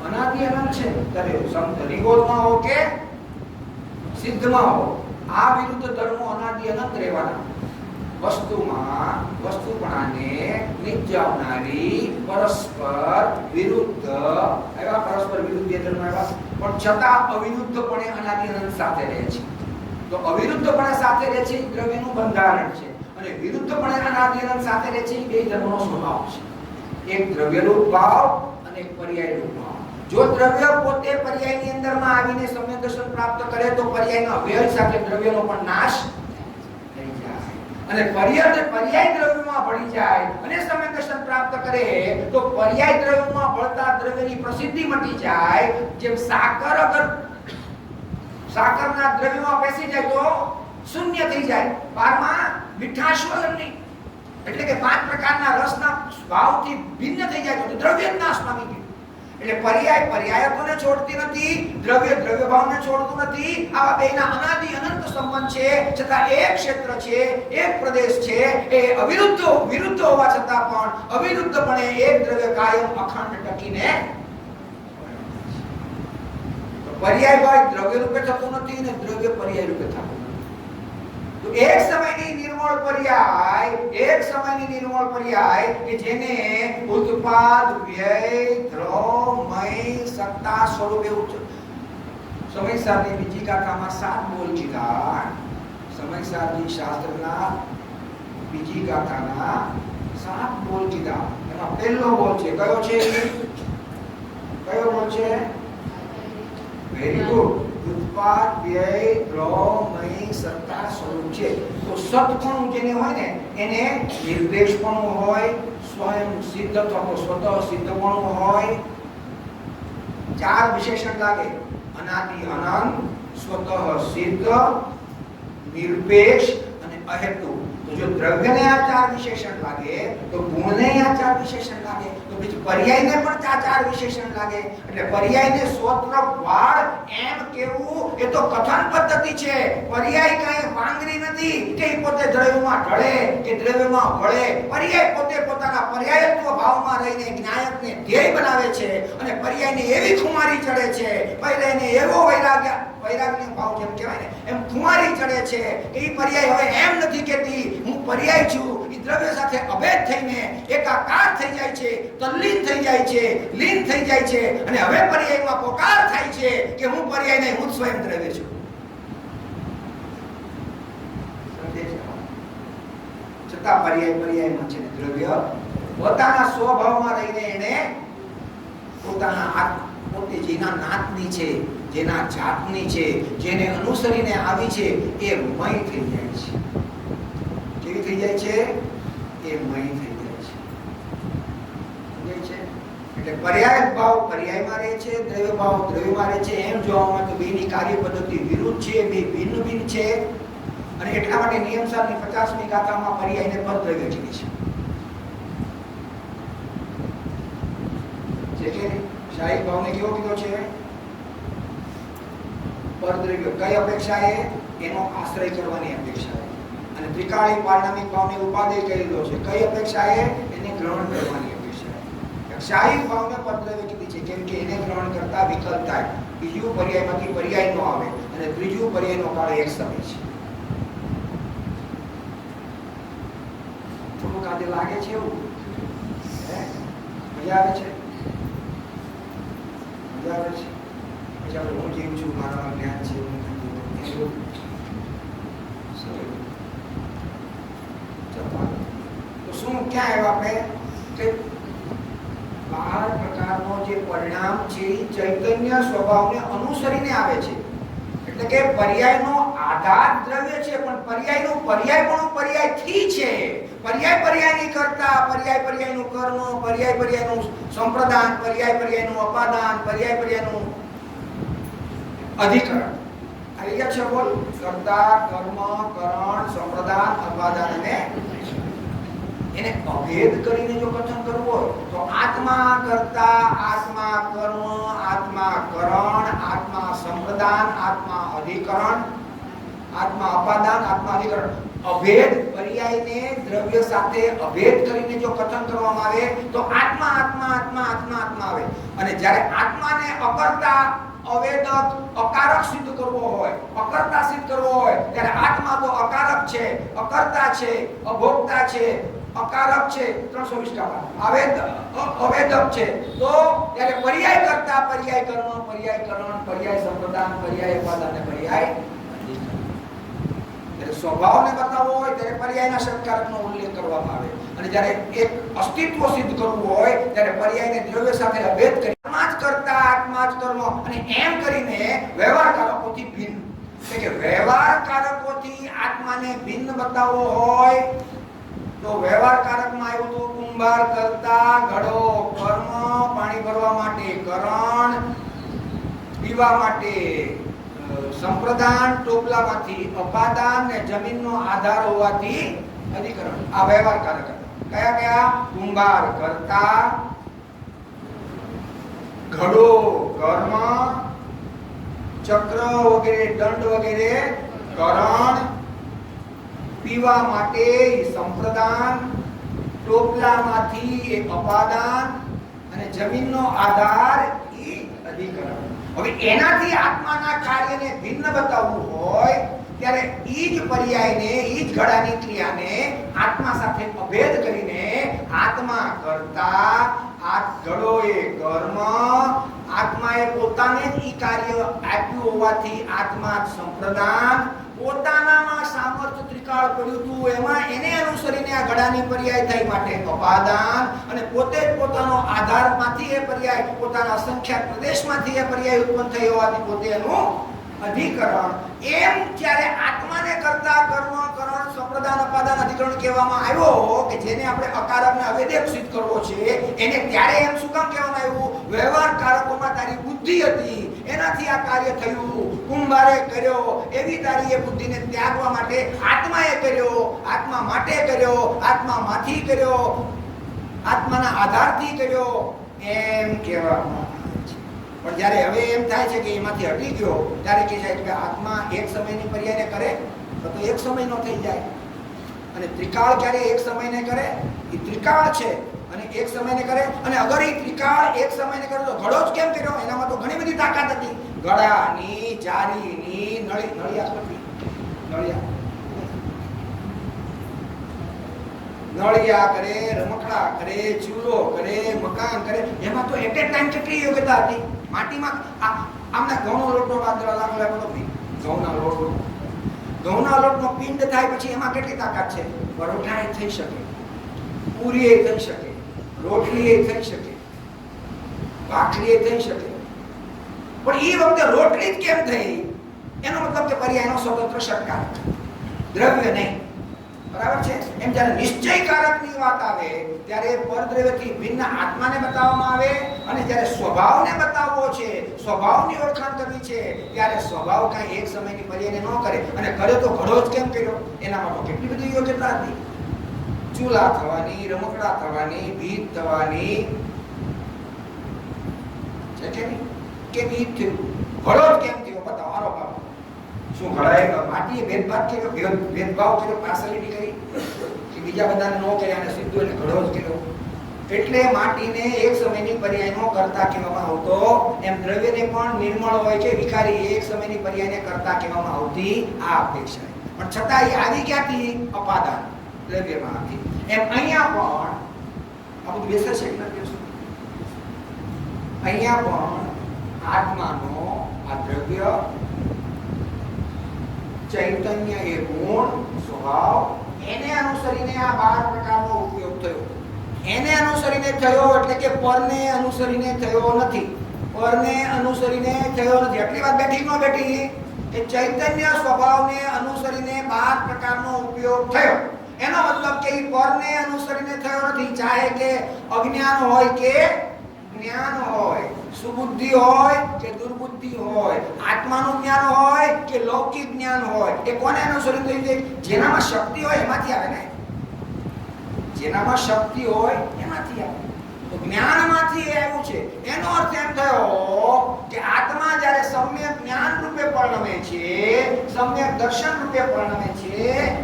[SPEAKER 1] અનાદિ અનંત છે. ત્યારે સંત નિગોદમાં હો કે સિદ્ધમાં હો, આ વિરુદ્ધ ધર્મો અનાદિ અનંત રહેવાના. વસ્તુમાં વસ્તુપણાને નિપજાવનારી પરસ્પર વિરુદ્ધ એવા પરસ્પર વિરુદ્ધ બે ધર્મ આવ્યા પણ છતાં અવિરુદ્ધપણે અનાદિ અનંત સાથે રહે છે. તો અવિરુદ્ધપણે સાથે રહે છે દ્રવ્યનું બંધારણ છે અને વિરુદ્ધપણે અનાદિ અનંત સાથે રહે છે બે ધર્મનો સ્વભાવ છે. એક દ્રવ્યરૂપ ભાવ અને એક પર્યાયરૂપ ભાવ. જો દ્રવ્ય પોતે પર્યાયની અંદરમાં આવીને સમ્યક દર્શન પ્રાપ્ત કરે તો પર્યાયના અવ્યય સાથે દ્રવ્યનો પણ નાશ અને પર્યાય દ્રવ્યમાં ભળી જાય અને સમ્યક દર્શન પ્રાપ્ત કરે તો પર્યાય દ્રવ્યમાં ભળતા દ્રવ્યની પ્રસિદ્ધિ મટી જાય. જેમ સાકર અગર સાકરના દ્રવ્યમાં બેસી જાય તો શૂન્ય થઈ જાય, બારમાં મીઠાશ વગર નહીં. એટલે કે 5 પ્રકારના રસના ભાવથી ભિન્ન થઈ જાય તો દ્રવ્ય જ નાશ પામી ગયું. એટલે પર્યાય પર્યાયકોને છોડતી નથી, દ્રવ્ય દ્રવ્ય ભાવને છોડતું નથી. આવા બેના અનાદિ અનંત સંબંધ છે છતાં એક ક્ષેત્ર છે, એક પ્રદેશ છે. એ વિરુદ્ધ હોવા છતાં પણ અવિરુદ્ધપણે એક દ્રવ્ય કાયમ અખંડ ટકીને પર્યાય ભાઈ દ્રવ્ય રૂપે થતું નથી અને દ્રવ્ય પર્યાય રૂપે થતું નથી. તો એક સમયની નિર્મળ પર્યાય કે જેને ઉત્પાદ વ્યય ધ્રોમય સત્તા સ્વરૂપે સમયસારની બીજી ગાથામાં 7 બોલ કીધા. સમયસારની શાસ્ત્રના બીજી ગાથાના 7 બોલ કીધા. એમાં પહેલો બોલ છે કયો છે? કયો બોલ છે? Very good. ઉત્પાદ વ્યય ધ્રોમય સત્તા સ્વરૂપ છે. તો સત્પણું જેને હોય ને એને નિર્દેશપણું હોય, સ્વયં સિદ્ધ અથવા સ્વતઃ સિદ્ધપણું હોય. 4 વિશેષણ લાગે: અનાદિ અનંત, સ્વતઃ સિદ્ધ, નિરપેક્ષ અને અહેતુ. તો જો દ્રવ્યને આ 4 વિશેષણ લાગે તો ગુણને આ 4 વિશેષણ લાગે. તો તો બીજું પર્યાયને પણ ચાર વિશેષણ લાગે. એટલે પર્યાયને સોત્રક વાળ એમ કેવું એ તો કથન પદ્ધતિ છે. પર્યાય કાંઈ વાંગરી નથી કે પોતે દ્રવ્યમાં ઢળે કે દ્રવ્યમાં વળે. પર્યાય પોતે પોતાના પર્યાયત્વ ભાવમાં રહીને જ્ઞાયકને ધ્યેય બનાવે છે અને પર્યાયને એવી ખુમારી ચડે છે, પર્યાયને એવો વૈરાગ્ય ભાવ જેમ કહેવાય ને એમ ખુમારી ચડે છે કે એ પર્યાય હવે એમ નથી કહેતી હું પર્યાય છું. એ દ્રવ્ય સાથે અભેદ થઈને એકાકાર થઈ જાય છે, તલ્લીન થઈ જાય છે, લીન થઈ જાય છે અને હવે પર્યાયમાં પોકાર થાય છે કે હું પર્યાય નહીં, હું સ્વયં દ્રવ્ય છું. છતાં પર્યાયમાં છે દ્રવ્ય પોતાના સ્વભાવમાં રહીને એને પોતાના પોતે જેના નાતની છે, જેના જાતની છે, જેને અનુસરીને આવી છે એ મય થઈ જાય છે. કેવી થઈ જાય છે? એ મય થઈ જાય છે. સમજાય છે? એટલે પર્યાય ભાવ પર્યાયમાં રહે છે, દ્રવ્ય ભાવ દ્રવ્યમાં રહે છે. એમ જોવામાં તો બેની કાર્ય પદ્ધતિ વિરુદ્ધ છે, બે ભિન્ન ભિન્ન છે અને એટલા માટે નિયમસારની 50મી ગાથામાં પર્યાયને પદદ્રવ્ય કીધી છે. એટલે શાહી ભાવને કેવો કીધો છે? પરદ્રવ્ય. કઈ અપેક્ષાએ? એનો આશ્રય કરવાની અપેક્ષાએ. અને ત્રિકાળી પારણામિક ભાવને ઉપાદેય કહી દીધો છે. કઈ અપેક્ષાએ? એને ગ્રહણ કરવાની અપેક્ષાએ. શાહી ભાવને પરદ્રવ્ય કીધી છે કેમ કે એને ગ્રહણ કરતા વિકલ્પ થાય. બીજું પર્યાયમાંથી પર્યાય નો આવે અને ત્રીજું પર્યાયનો કાળ એક સમય છે. થોડુંક આજે લાગે છે એવું? મજા આવે છે? મજા આવે છે? પછી આપણે હું જીવ છું, મારામાં જ્ઞાન છે, તો શું ક્યાં આવ્યા આપણે કે 12 પ્રકારનો જે પરિણામ છે ચૈતન્ય સ્વભાવને અનુસરીને આવે છે. એટલે કે પર્યાયનો આધાર દ્રવ્ય છે પણ પર્યાયનું પર્યાયપણું પર્યાયથી છે. પર્યાય પર્યાયની કર્તા, પર્યાય પર્યાયનું કર્મ, પર્યાય પર્યાયનું સંપ્રદાન, પર્યાય પર્યાયનું અપાદાન, પર્યાય પર્યાયનું અધિકરણ. આવી ગયા છે બોલ? કર્તા, કર્મ, કરણ, સંપ્રદાન, અપાદાન અને એને અભેદ કરીને જો કથન કરવું હોય તો આત્મા કર્તા, આત્મા કર્મ, આત્મા કરણ, આત્મા સંપ્રદાન, આત્મા અધિકરણ, આત્મા અપાદાન, આત્મા અધિકરણ. અભેદ પર્યાયને દ્રવ્ય સાથે અભેદ કરીને જો કથન કરવામાં આવે તો આત્મા આત્મા આત્મા આત્મા આત્મા આવે. અને જ્યારે આત્માને અકર્તા, અવેદક, અકારક સિદ્ધ કરવો હોય, અકર્તા સિદ્ધ કરવો હોય ત્યારે આત્મા તો અકારક છે, અકર્તા છે, અભોક્તા છે, અકારક છે, 320 અવેદક છે. તો ત્યારે પર્યાય કરતા, પર્યાય કર્મ, પર્યાય કરણ, પર્યાય સંપ્રદાન, પર્યાય અપાદાન અને પર્યાય સ્વભાવને બતાવવો હોય ત્યારે પર્યાયના સત્કારકનો ઉલ્લેખ કરવામાં આવે. અને જ્યારે એક અસ્તિત્વ સિદ્ધ કરવું હોય ત્યારે પર્યાયને દ્રવ્ય સાથે અભેદ કરી આત્મા જ કરતા, આત્મા જ કર્મ અને એમ કરીને વ્યવહાર કારકોથી ભિન્ન. એટલે કે વ્યવહાર કારકોથી આત્માને ભિન્ન બતાવવો હોય તો વ્યવહાર કારકમાં આવ્યું તો કુંભાર કરતા, ઘડો કર્મ, પાણી ભરવા માટે કરણ, પીવા માટે સંપ્રદાન, ટોપલામાંથી અપાદાન ને જમીનનો આધાર હોવાથી અધિકરણ. આ વ્યવહાર કારક હતા. કયા કયા? કુંભાર કરતા, ઘડો કર્મ, ચક્ર વગેરે, દંડ વગેરે કરણ, પીવા માટે સંપ્રદાન, ટોપલામાંથી અપાદાન અને જમીનનો આધાર એ અધિકરણ. હવે એનાથી આત્માના કાર્યને ભિન્ન બતાવવું હોય ત્યારે ઈ જ પર્યાયને, ઈ જ ઘડાની ક્રિયાને આત્મા સાથે અભેદ કરીને આત્મા કરતા, આ ઘડોએ કર્મ, આત્માએ પોતાને જ ઈ કાર્ય આપ્યું હોવાથી આત્મા સંપ્રદાન, પોતાનામાં સામર્થ્ય ત્રિકાળ પડ્યું હતું એમાં એને અનુસરીને આ ઘડાની પર્યાય થઈ માટે અપાદાન અને પોતે જ પોતાનો આધારમાંથી એ પર્યાય, પોતાના અસંખ્યાત પ્રદેશમાંથી એ પર્યાય ઉત્પન્ન થઈ હોવાથી પોતે એનું અધિકરણ. એમ જ્યારે આત્માને કરતા કર્મ, કરણ, સંપ્રદાન, અપાદાન, અધિકરણ કહેવામાં આવ્યો કે જેને આપણે અકારકને અવેદેક સિદ્ધ કરવો છે એને ત્યારે એમ શું કામ કહેવામાં આવ્યું? વ્યવહાર કારકોમાં તારી બુદ્ધિ હતી, એનાથી આ કાર્ય થયું. કુંભારે કર્યો એવી તારી એ બુદ્ધિને ત્યાગવા માટે આત્માએ કર્યો, આત્મા માટે કર્યો, આત્મામાંથી કર્યો. આત્માના આધારથી કર્યો એમ કહેવામાં આવે છે. પણ જ્યારે હવે એમ થાય છે કે એમાંથી હટી ગયો ત્યારે કહે છે કે આત્મા એક સમયની પર્યાયને કરે તો એક સમયનો થઈ જાય. અને ત્રિકાળ ક્યારે એક સમયને કરે? એ ત્રિકાળ છે અને એક સમયને કરે. અને અગર એ ત્રિકાળ એક સમયને કરે તો ઘડો જ કેમ કર્યો? એનામાં તો ઘણી બધી તાકાત હતી. ગળાની, જારીની, નળિયા કરે, રમકડા કરે, ચૂલો કરે, મકાન કરે. એમાં તો એટ એ ટાઈમ કેટલી યોગ્યતા હતી. માટીમાં આમના ઘઉંનો લોટનો ઘઉંના લોટનો પિંડ થાય પછી એમાં કેટલી તાકાત છે? પરોઠા થઈ શકે, પૂરી થઈ શકે, રોટલી થઈ શકે, ભાખરી થઈ શકે. પણ એ વખતે રોટલી જ કેમ થઈ? એનો મતલબ કે પર્યાયનો સ્વતંત્ર ષટકાર, દ્રવ્ય નહીં. બરાબર છે? એમ જ્યારે નિશ્ચયકારકની વાત આવે ત્યારે પરદ્રવ્યથી ભિન્ન આત્માને બતાવવામાં આવે. અને જ્યારે સ્વભાવને બતાવવો છે, સ્વભાવની ઓળખાણ કરવી છે, ત્યારે સ્વભાવ કાંઈ એક સમયની પર્યાયને ન કરે. અને કરે તો ઘડો જ કેમ કર્યો? એનામાં તો કેટલી બધી યોગ્યતા હતી. ચૂલા થવાની, રમકડા થવાની, ભીત થવાની, છે કે નહીં? કે ભીત થયું, ઘડો જ કેમ થયો? બતાવો મારો બાપ. શું ઘડાય? માટીએ ભેદભાવ કર્યો, પાર્સલિટી કરી કે બીજા બધાને ન કર્યા અને સીધું એને ઘડો જ કર્યો. એટલે માટીને એક સમયની પર્યાયનો કરતા કહેવામાં આવતો. એમ દ્રવ્યને પણ નિર્મળ હોય કે વિકારી એક સમયની પર્યાયને કરતા કહેવામાં આવતી આ અપેક્ષા. પણ છતાં એ આવી ક્યાંથી? અપાદાન દ્રવ્યમાંથી. એમ અહીંયા પણ આ બધું બેસે છે કે નથી બેસતું? અહીંયા પણ આત્માનો આ દ્રવ્ય, ચૈતન્ય એ ગુણ, સ્વભાવ, એને અનુસરીને આ 12 પ્રકારનો ઉપયોગ થયો. એને અનુસરીને થયો એટલે કે પરને અનુસરીને થયો નથી. પરને અનુસરીને થયો નથી. આટલી વાત બેઠી ન બેઠી? એ ચૈતન્ય સ્વભાવને અનુસરીને 12 પ્રકારનો ઉપયોગ થયો. એનો મતલબ કે પરને અનુસરીને થયો નથી. ચાહે કે અજ્ઞાન હોય કે જ્ઞાન હોય, સુબુદ્ધિ હોય કે દુર્બુદ્ધિ હોય, આત્માનું જ્ઞાન હોય કે લૌકિક જ્ઞાન હોય, એ કોને અનુસરીને થયું છે? જેનામાં શક્તિ હોય એમાંથી આવે ને. જેનામાં શક્તિ હોય એમાંથી આવે. તો જ્ઞાનમાંથી આવ્યું છે. એનો અર્થ એમ થયો કે આત્મા જ્યારે સમ્યક જ્ઞાન રૂપે પરિણમે છે, સમ્યક દર્શન રૂપે પરિણમે છે,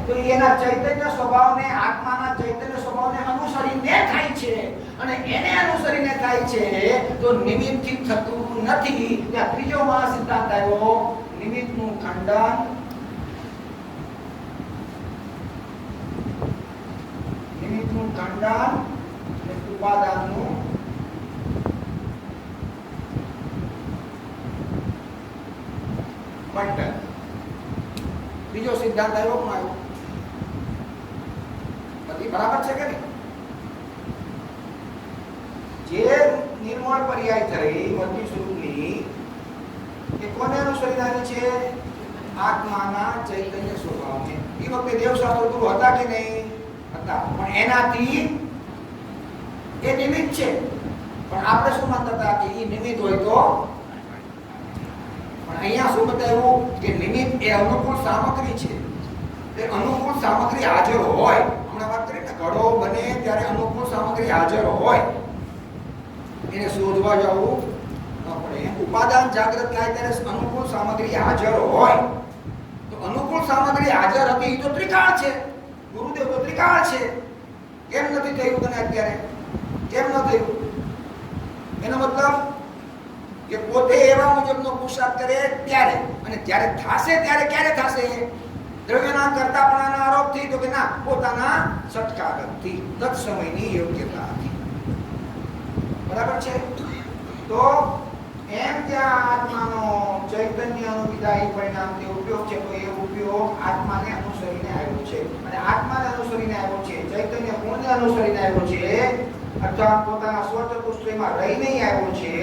[SPEAKER 1] તો એના ચૈતન્ય સ્વભાવને, આત્માના ચૈતન્ય સ્વભાવને અનુસરીને થાય છે. અને એને અનુસરીને થાય છે તો નિમિત્તથી થતું નથી. ત્યાં ત્રીજો મહાસિદ્ધાંત આવ્યો, નિમિત્તનું ખંડન, નિમિત્તનું ખંડન અને ઉપાદાનનું મંડન. બીજો સિદ્ધાંત આવ્યો પણ આવ્યો. બધી બરાબર છે કે નહીં? જે નિર્મળ પર્યાય થઈ વર્તી સ્વરૂપની, એ કોને અનુસરીને આવી છે? આત્માના ચૈતન્ય સ્વભાવને. એ વખતે દેવશાસ્ત્રો ગુરુ હતા કે નહીં? હતા. પણ એનાથી એ નિમિત્ત છે. પણ આપણે શું માનતા હતા કે એ નિમિત્ત હોય તો? પણ અહીંયા શું બતાવ્યું કે નિમિત્ત એ અનુકૂળ સામગ્રી છે. એ અનુકૂળ સામગ્રી હાજર હોય. હમણાં વાત કરી ને, ઘડો બને ત્યારે અનુકૂળ સામગ્રી હાજર હોય, એને શોધવા જવું ન પડે. ઉપાદાન જાગૃત થાય ત્યારે અનુકૂળ સામગ્રી હાજર હોય. તો અનુકૂળ સામગ્રી હાજર હતી તો ત્રિકાળ છે. ગુરુદેવ તો ત્રિકાળ છે. કેમ નથી થયું તને અત્યારે? કેમ ન થયું? એનો મતલબ કે પોતે એવા મુજબનો પુરુષાર્થ કરે ત્યારે, અને જ્યારે થાશે ત્યારે ક્યારે થાશે? દ્રવ્યના કર્તાપણાના આરોપથી, તો કે ના, પોતાના સત્કારકથી, તત્સમયની યોગ્યતાથી. બરાબર છે? તો એમ ત્યાં આત્માનો ચૈતન્યનો વિદાયી પરિણામથી ઉપયોગ છે. તો એ ઉપયોગ આત્માને અનુસરીને આવ્યો છે. અને આત્માને અનુસરીને આવ્યો છે, ચૈતન્ય ગુણને અનુસરીને આવ્યો છે, અથવા પોતાના સ્વચતુષ્ટયમાં રહીને આવ્યો છે.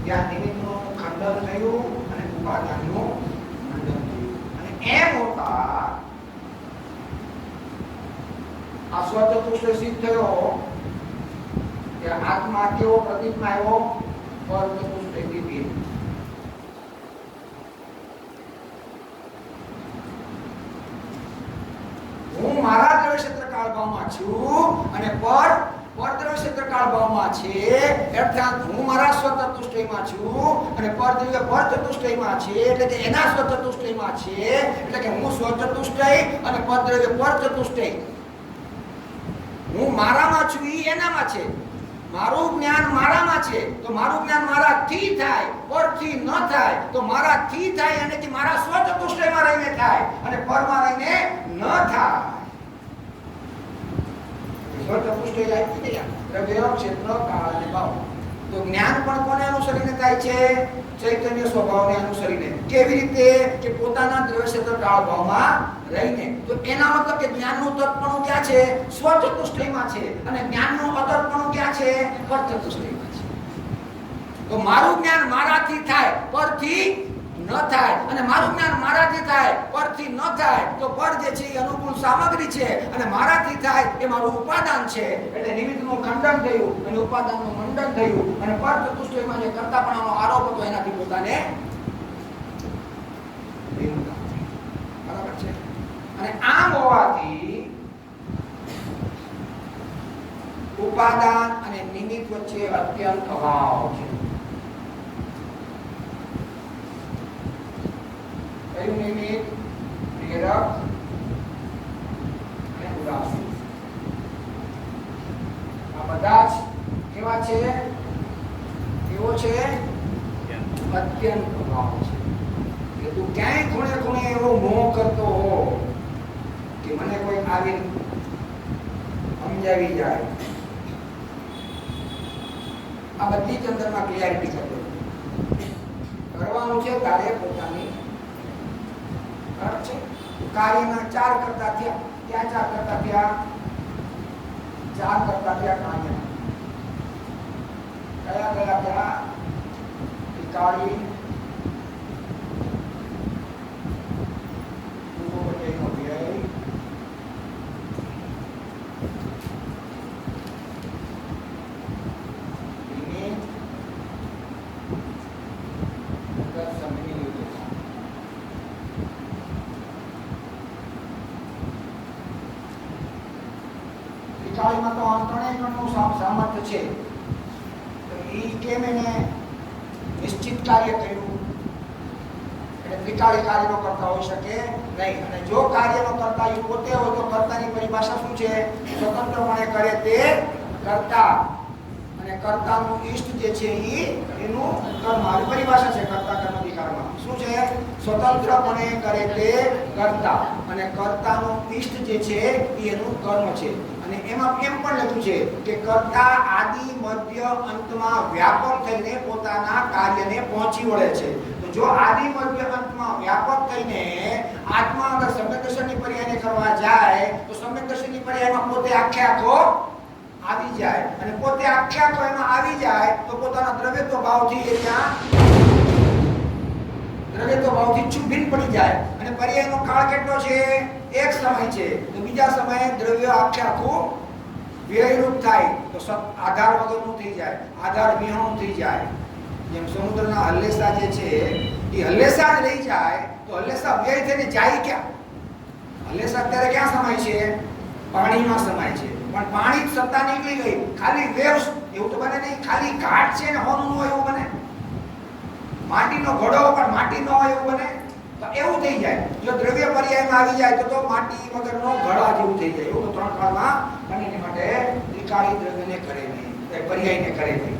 [SPEAKER 1] ત્યાં નિમિત્તનું ખંડન થયું અને ઉપાદાનનું ખંડન થયું. અને એમ હોતા આ સ્વચતુષ્ટય સિદ્ધ થયો. આત્મા કેવો પ્રતીકમાં આવ્યો? પરચતુષ્ટયથી ભિન્ન. હું મારા દ્રવ્ય ક્ષેત્ર કાળભાવમાં છું અને પર પરદ્રવ્ય ક્ષેત્રકાળ ભાવમાં છે, અર્થાત હું મારા સ્વચતુષ્ટયમાં છું અને પરદ્રવ્ય પરચતુષ્ટયમાં છે, એટલે કે એના સ્વચતુષ્ટયમાં છે, એટલે કે હું સ્વચતુષ્ટય અને પરદ્રવ્ય પરચતુષ્ટય, હું મારામાં છું ઈ એનામાં છે. મારું જ્ઞાન મારામાં છે તો મારું જ્ઞાન મારાથી થાય, પરથી ન થાય તો મારાથી થાય અને કે મારા સ્વચતુષ્ટયમાં રહીને થાય અને પરમાં રહીને ન થાય. સ્વચતુષ્ટય જાય કે નહીં, દ્રવ્ય ક્ષેત્ર કાળ અને ભાવ. તો જ્ઞાન પણ કોને અનુસરીને થાય છે? ચૈતન્ય સ્વભાવને અનુસરીને. કેવી રીતે? કે પોતાના દ્રવ્ય ક્ષેત્ર કાળ ભાવમાં રહીને. તો એના મતલબ કે જ્ઞાનનું તત્પણું ક્યાં છે? સ્વચતુષ્ટયમાં છે અને જ્ઞાનનું અતત્પણું ક્યાં છે? પરચતુષ્ટયમાં છે. તો મારું જ્ઞાન મારાથી થાય, પરથી ન થાય, અને મારું જ્ઞાન મારાથી થાય, પરથી ન થાય, તો પર જે છે એ અનુકૂળ સામગ્રી છે અને મારાથી થાય એ મારું ઉપાદાન છે. એટલે નિમિત્તનું ખંડન થયું અને ઉપાદાનનું મંડન થયું અને પરચતુષ્ટયમાં જે કર્તાપણાનો આરોપ હતો એનાથી પોતાને બરાબર છે. અને આમ હોવાથી ઉપાદાન અને નિમિત્ત વચ્ચે અત્યંત અભાવ છે. કયું નિમિત્ત? પ્રેરક અને ઉદાસી. આ બધા જ કેવા છે? કેવો છે? અત્યંત અભાવ છે. કે તું ક્યાંય ખૂણે ખૂણે એવો મોહ કરતો હો કે મને કોઈ આવી સમજાવી જાય, આ બધી જ અંદરમાં ક્લિયરિટી કરતો કરવાનું છે. તારે પોતાની છે. કાર્યના 4 કરતા થયા. ક્યાં 4 કરતા થયા? 4 કરતા થયા કાર્યના. કયા કયા થયા? વિકારી, પૂર્વવર્તીનો વ્યય, નિમિત્ત, સમયની યોજના. વિકારીમાં તો આ ત્રણેય ગણનું સામર્થ્ય છે. તો એ કેમ એને નિશ્ચિત કાર્ય કર્યું? એટલે ત્રિકાળી કાર્યનો કરતા હોઈ શકે નહીં. અને જો કાર્યનો કરતા એ પોતે હોય તો કર્તાની પરિભાષા શું છે? સ્વતંત્રપણે કરે તે કર્તા. અને કર્તાનું ઈષ્ટ જે છે એ એનું કર્મ. આવી પરિભાષા છે કર્તા કર્મ અધિકારમાં. શું છે? સ્વતંત્રપણે કરે તે કર્તા અને કર્તાનું ઈષ્ટ જે છે એ એનું કર્મ છે. અને એમાં એમ પણ લખ્યું છે કે કર્તા આદિ મધ્ય અંતમાં વ્યાપક થઈને પોતાના કાર્યને પહોંચી વળે છે. તો જો આદિ મધ્ય અંતમાં વ્યાપક થઈને આત્મા અગર સમ્યક દર્શનની પર્યાયને કરવા જાય તો સમ્યક દર્શનની પર્યાયમાં પોતે આખે આખો આવી જાય અને પોતે આખે આખો એમાં આવી જાય તો પોતાના દ્રવ્યત્વ ભાવથી એ ત્યાં દ્રવ્યત્વ ભાવથી ચૂભીન પડી જાય. અને પર્યાયનો કાળ કેટલો છે? એક સમય છે. તો બીજા સમયે દ્રવ્ય આખે આખું વ્યયરૂપ થાય તો આધાર વગરનું થઈ જાય, આધાર વિહોણું થઈ જાય. જેમ સમુદ્રના હલ્લેસા જે છે એ હલ્લેસા જ રહી જાય તો હલ્લેસા વ્યય થઈને જાય ક્યાં? હલ્લેસા અત્યારે ક્યાં સમાય છે? પાણીમાં સમાય છે. પણ પાણી જ સત્તા નીકળી ગઈ, ખાલી વેવ્સ. એવું તો બને નહીં ખાલી ઘાટ છે ને હોનું ન હોય એવું બને. માટીનો ઘડો પણ માટી ન હોય એવું બને. તો એવું થઈ જાય. જો દ્રવ્ય પર્યાયમાં આવી જાય તો માટી વગરનો ઘડા જેવું થઈ જાય. એવું તો 3 કાળમાં બનીને માટે ત્રિકાળી દ્રવ્યને કરે નહીં, પર્યાયને કરે નહીં.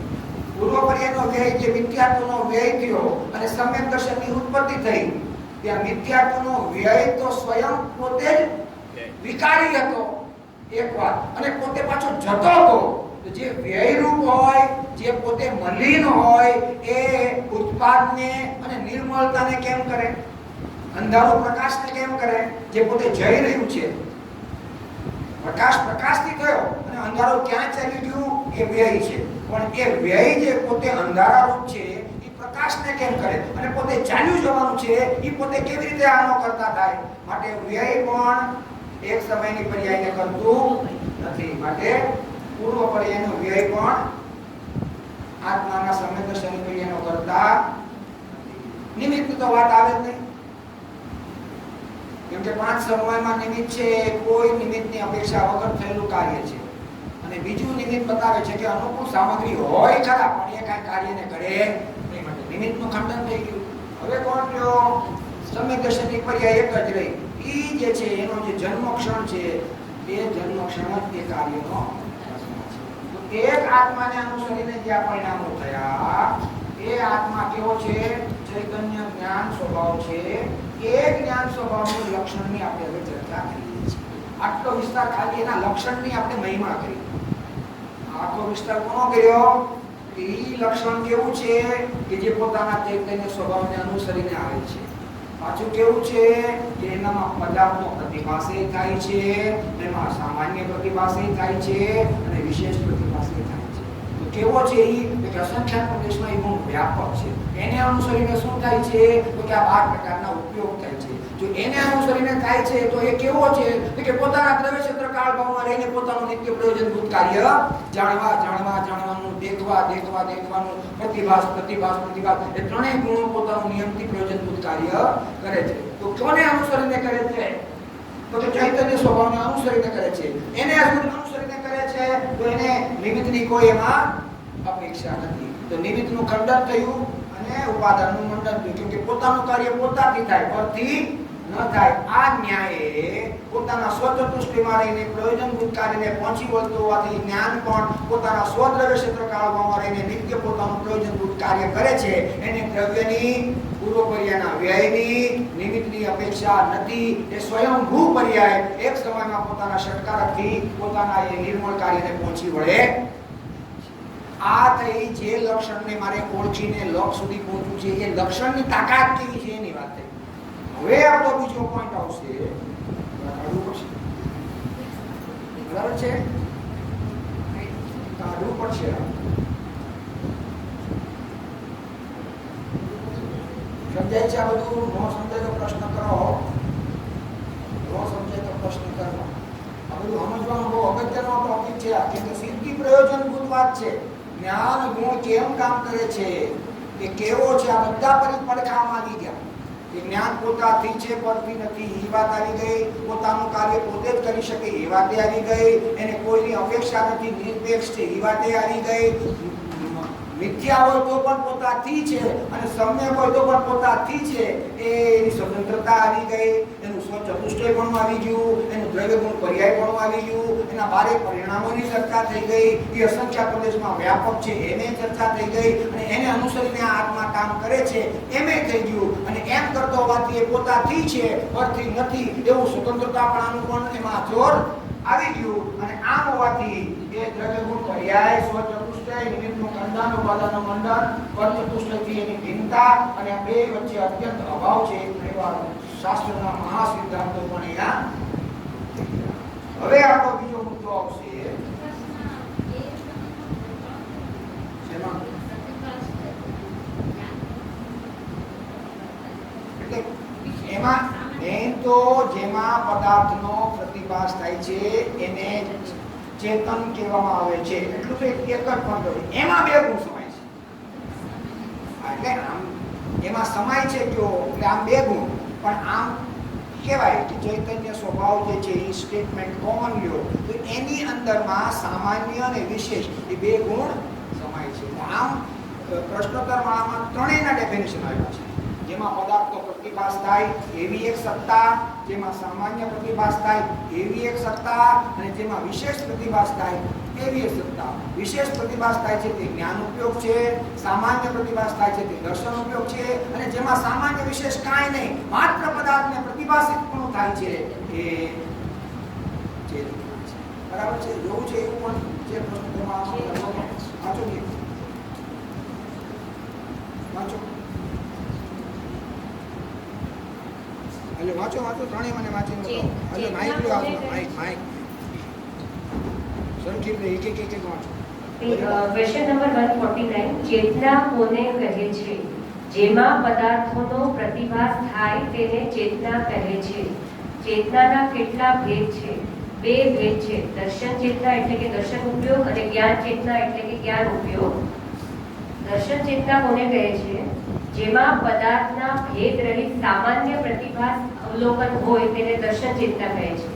[SPEAKER 1] પૂર્વ પર્યાયનો વ્યય જે મિથ્યાત્વનો વ્યય થયો અને સમ્યક દર્શનની ઉત્પત્તિ થઈ, ત્યાં મિથ્યાત્વનો વ્યય તો સ્વયં પોતે જ વિકારી હતો એક વાત, અને પોતે પાછો જતો હતો. જે વ્યયરૂપ હોય, જે પોતે મલિન હોય, એ ઉત્પાદને અને નિર્મળતાને કેમ કરે? અંધારો પ્રકાશને કેમ કરે? જે પોતે જઈ રહ્યું છે. પ્રકાશ પ્રકાશથી થયો અને અંધારો ક્યાં ચાલી ગયું? એ વ્યય છે. પણ એ વ્યય જે પોતે અંધારારૂપ છે એ પ્રકાશને કેમ કરે? અને પોતે ચાલ્યું જવાનું છે એ પોતે કેવી રીતે આનો કરતા થાય? માટે વ્યય પણ એક સમયની પર્યાયને કરતું નથી. માટે પૂર્વ પર્યાયનો વ્યય પણ આત્માના સમ્યક દર્શનની પર્યાયનો કરતા નિમિત્ત તો વાત આવે જ નહીં. કેમ કે 5 સમયમાં નિમિત્ત છે કોઈ નિમિત્તની અપેક્ષા વગર થયેલું કાર્ય છે. અને અને બીજું નિમિત્ત બતાવે છે કે અનુકૂળ સામગ્રી હોય ખરા પણ એ કાંઈ કાર્યને કરે નહીં માટે નિમિત્તનું ખંડન થઈ ગયું. હવે કોણ કયો સમ્યક દર્શનની પર્યાય એક જ રહી. ઈ જે છે એનો જે જન્મક્ષણ છે એ જન્મક્ષણ જ એ કાર્યનો છે. એક આત્માને અનુસરીને જે પરિણામો થયા એ આત્મા કેવો છે? ચૈતન્ય જ્ઞાન સ્વભાવ છે. એ જ્ઞાન સ્વભાવનું લક્ષણની આપણે હવે ચર્ચા કરીએ છીએ. આટલો વિસ્તાર ખાલી એના લક્ષણની આપણે મહિમા કરી. આટલો વિસ્તાર કોનો કર્યો? એ લક્ષણ કેવું છે કે જે પોતાના ચૈતન્ય સ્વભાવને અનુસરીને આવે છે. પાછું કેવું છે કે એનામાં પદાર્થનો પ્રતિભાસ થાય છે, એમાં સામાન્ય પ્રતિભાસ થાય છે અને વિશેષ પ્રતિભાસ થાય છે. તો કેવો છે એ કે અસંખ્યાત પ્રદેશમાં એ બહુ વ્યાપક છે. એને અનુસરીને શું થાય છે તો કે આ 12 પ્રકારના ઉપયોગ થાય છે. જો એને અનુસરીને થાય છે તો એ કેવો છે કે પોતાના દ્રવ્ય ક્ષેત્ર કાળભાવમાં રહીને પોતાનું નિત્ય પ્રયોજનભૂત કાર્ય જાણવાનું, દેખવાનું, પ્રતિભાસ એ ત્રણેય ગુણો પોતાનું નિયમથી પ્રયોજનભૂત કાર્ય કરે છે. તો કોને અનુસરીને કરે છે? તો કે ચૈતન્ય સ્વભાવને અનુસરીને કરે છે. એને અનુસરીને કરે છે તો એને નિમિત્તની કોઈ એમાં અપેક્ષા નથી. તો નિમિત્તનું ખંડન થયું અને ઉપાદાનનું મંડન થયું. કેમ કે પોતાનું કાર્ય પોતાથી થાય, પરથી ન થાય. આ ન્યાયે પોતાના સ્વચતુષ્ટયમાં રહીને પ્રયોજનભૂત કાર્યને પહોંચી વળતું હોવાથી જ્ઞાન પણ પોતાના સ્વદ્રવ્ય ક્ષેત્ર કાળમાં રહીને નિત્ય પોતાનું પ્રયોજનભૂત કાર્ય કરે છે. એને દ્રવ્યની પૂર્વપર્યાયના વ્યયની નિમિત્તની અપેક્ષા નથી. એ સ્વયંભૂ પર્યાય એક સમયમાં પોતાના ષટકારકથી પોતાના એ નિર્મળ કાર્યને પહોંચી વળે. આ થઈ જે લક્ષણને મારે ઓળખીને લક્ષ સુધી પહોંચવું છે. એ લક્ષણની તાકાત કેવી છે એની વાત થઈ. હવે આપણો બીજો પોઈન્ટ આવશે. બરાબર છે? કાઢવું પડશે. સમજાય છે આ બધું? નો સમજાય તો પ્રશ્ન કરો. નો સમજાય તો પ્રશ્ન કરો. આ બધું સમજવાનું બહુ અગત્યનો ટોપિક છે. કેમ કે સિદ્ધિ પ્રયોજનભૂત વાત છે. જ્ઞાન ગુણ કેમ કામ કરે છે, એ કેવો છે, આ બધા પડખામાં આવી ગયા. એ જ્ઞાન પોતાથી છે, પરથી નથી, એ વાત આવી ગઈ. પોતાનું કાર્ય પોતે જ કરી શકે એ વાતે આવી ગઈ. એને કોઈની અપેક્ષા નથી, નિરપેક્ષ છે એ વાતે આવી ગઈ. મિથ્યા હોય તો પણ પોતાથી છે અને સમ્યક હોય તો પણ પોતાથી છે. એની સ્વતંત્રતા આવી ગઈ. એનું સ્વચતુષ્ટય પણ આવી ગયું. એનું દ્રવ્ય ગુણ પર્યાય પણ આવી ગયું. એના બારે પરિણામોની ચર્ચા થઈ ગઈ. એ અસંખ્ય પ્રદેશમાં વ્યાપક છે એને ચર્ચા થઈ ગઈ. અને એને અનુસરીને આ આત્મા કામ કરે છે એમે થઈ ગયું. અને એમ કરતો હોવાથી એ પોતાથી છે, પરથી નથી એવું સ્વતંત્રતાપણાનું પણ એમાં જોર આવી ગયું. અને આમ હોવાથી એ દ્રવ્ય ગુણ પર્યાય, સ્વચતુષ્ટય, નિમિત્તનું ખંડન, ઉપાદાનનું મંડન, પરચતુષ્ટયથી એની ભિન્નતા અને આ બે વચ્ચે અત્યંત અભાવ છે એવા શાસ્ત્રના મહાસિદ્ધાંતો પણ અહીંયા. હવે આપણો બીજો મુદ્દો આવશે. એટલે એમાં મેન તો જેમાં પદાર્થનો પ્રતિભાસ થાય છે એને ચેતન કહેવામાં આવે છે. એટલું તો એક જ પણ એમાં બે ગુણ સમાય છે. એટલે આમ એમાં સમાય છે કયો એટલે આમ બે ગુણ પણ આમ કહેવાય કે ચૈતન્ય સ્વભાવ જે છે એ સ્ટેટમેન્ટ કોમન લ્યો તો એની અંદરમાં સામાન્ય અને વિશેષ એ બે ગુણ સમાય છે. આમ પ્રશ્નોત્તર માળામાં ત્રણેયના ડેફિનેશન આવ્યા છે. જેમાં પદાર્થનો પ્રતિભાસ થાય એવી એક સત્તા, જેમાં સામાન્ય પ્રતિભાસ થાય એવી એક સત્તા અને જેમાં વિશેષ પ્રતિભાસ થાય એવી એક સત્તા. વિશેષ પ્રતિભાસ થાય છે તે જ્ઞાન ઉપયોગ છે, સામાન્ય પ્રતિભાસ થાય છે તે દર્શન ઉપયોગ છે અને જેમાં સામાન્ય વિશેષ કાંઈ નહીં માત્ર પદાર્થને પ્રતિભાસિત પણ થાય છે એ ચેતના છે. બરાબર છે? જોવું છે એવું પણ જે પ્રશ્નમાં વાંચો ને વાંચો. એટલે વાંચો ત્રણેય મને વાંચીને બતાવો. એટલે માઇક લો, માઇક સરખી રીતે એક વાંચો.
[SPEAKER 2] Question number 149. ચેતના કોને કહે છે? જેમાં પદાર્થોનો પ્રતિભાસ થાય તેને ચેતના કહે છે. ચેતનાના કેટલા ભેદ છે? બે ભેદ છે. દર્શન ચેતના એટલે કે દર્શન ઉપયોગ અને જ્ઞાન ચેતના એટલે કે જ્ઞાન ઉપયોગ. દર્શન ચેતના કોને કહે છે? જેમાં પદાર્થના ભેદ રહિત સામાન્ય પ્રતિભાસ અવલોકન હોય તેને દર્શન ચેતના કહે છે.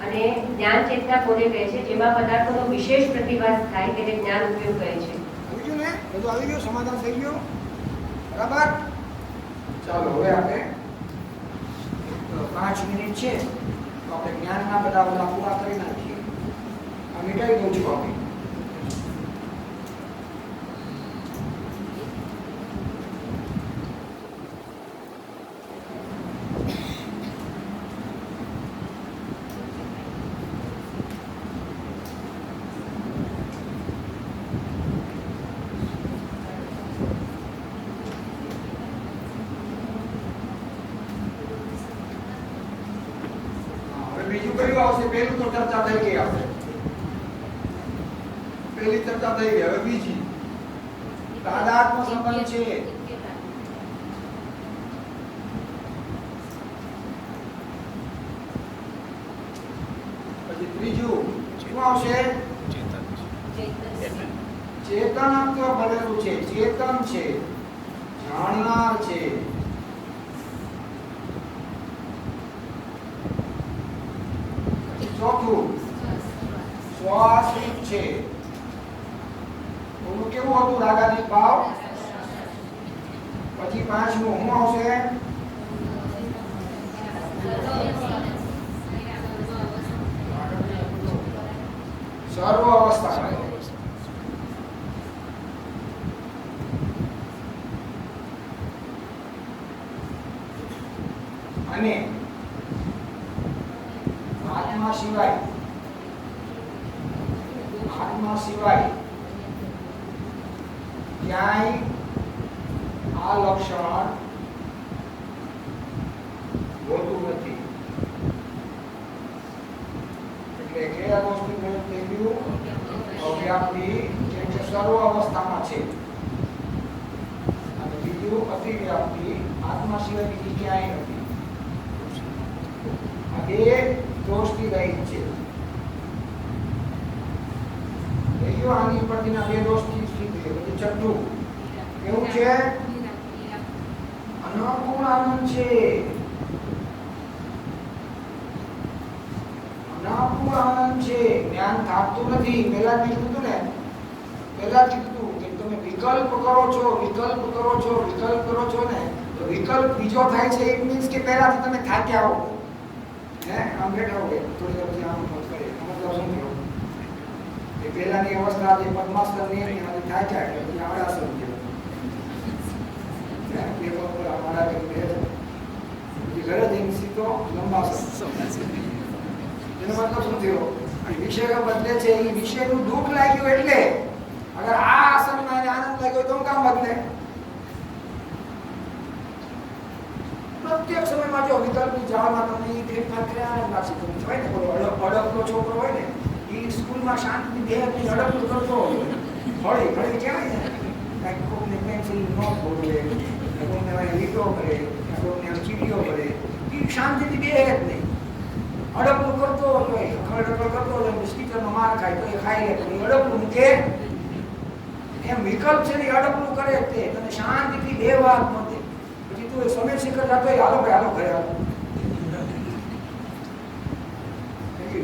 [SPEAKER 2] અને જ્ઞાન ચેતના કોને કહે છે? જેમાં પદાર્થોનો વિશેષ પ્રતિભાસ થાય તેને જ્ઞાન ઉપયોગ કહે છે.
[SPEAKER 1] આવી ગયું ને? બધું આવી ગયું, સમાધાન થઈ ગયું, બરાબર? ચાલો હવે આપણે 5 મિનિટ છે તો આપણે જ્ઞાનના બધા પૂરા કરી નાખીએ. આ મિટાઈ દઉં છું આપણે. બીજું કયું આવશે? પહેલું તો ચર્ચા થઈ ગઈ આપણે. પહેલી ચર્ચા થઈ ગઈ. હવે બીજી તાદાત્મ્ય સંબંધ છે. પછી ત્રીજું શું આવશે? ચેતનત્વ બનેલું છે, ચેતન છે, જાણનાર છે. ચોથું સ્વાશ્રિત છે. ઓલું કેવું હતું? રાગાદિક ભાવ. પછી પાંચમું શું આવશે? સર્વ અવસ્થા. અને આત્મા સિવાય ક્યાંય આ લક્ષણ હોતું નથી. એટલે કયા વસ્તુ થઈ ગયું? અવ્યાપ્તિ, જે સર્વ અવસ્થામાં છે. અને બીજું અતિવ્યાપ્તિ, આત્મા સિવાય બીજી ક્યાંય નથી. આ બે દોષથી રહિત છે. આની ઉપરથીના બે દોષથી સ્થિત છે. પછી છઠ્ઠું કેવું છે? અનપૂર્ણ આનંદ છે. અનપૂર્ણ આનંદ છે. જ્ઞાન થાકતું નથી. પહેલા જ કીધું ને, કે તમે વિકલ્પ કરો છો ને, તો વિકલ્પ બીજો થાય છે. ઇટ મીન્સ કે પહેલાથી તમે થાક્યા હો. આમ બેઠા હોય થોડી વાર આમ કરે, મતલબ શું થયો? એ પહેલાની અવસ્થા જે પદ્માસનની હતી એનાથી થાક્યા એટલે પછી આવડાસન થયો. અમારા પછી ઘરે જઈને સીધો લંબાસન. એનો મતલબ શું થયો? વિષય બદલે છે. એ વિષયનું દુઃખ લાગ્યું એટલે અગર આ આસનમાં એને આનંદ લાગ્યો તો કામ બદલે. પ્રત્યેક સમયમાં જો વિકલ્પની જાળમાં તમને એ ફેરફાર કર્યા લાગશે. તમે હોય ને બોલો અડકનો છોકરો હોય ને, એ સ્કૂલમાં શાંતિથી દેહની અડકનું કરતો હોય, હળી કહેવાય ને, કાંઈક કોકને પેન્સિલ ન બોલે, કોકને લીટો કરે, કોકને ચીડીઓ કરે, એ શાંતિથી બેહે જ નહીં. અડકનું કરતો હોય, ખડખડ કરતો હોય, સ્ટીચરનો માર ખાય તો એ ખાઈ લે, પણ એ અડકનું મૂકે એમ. વિકલ્પ છે ને અડકનું કરે તે તને શાંતિથી બેહવા જ ન દે. તો સમય શિખર જાતો હાલો ભાઈ, હાલો ઘરે હાલો.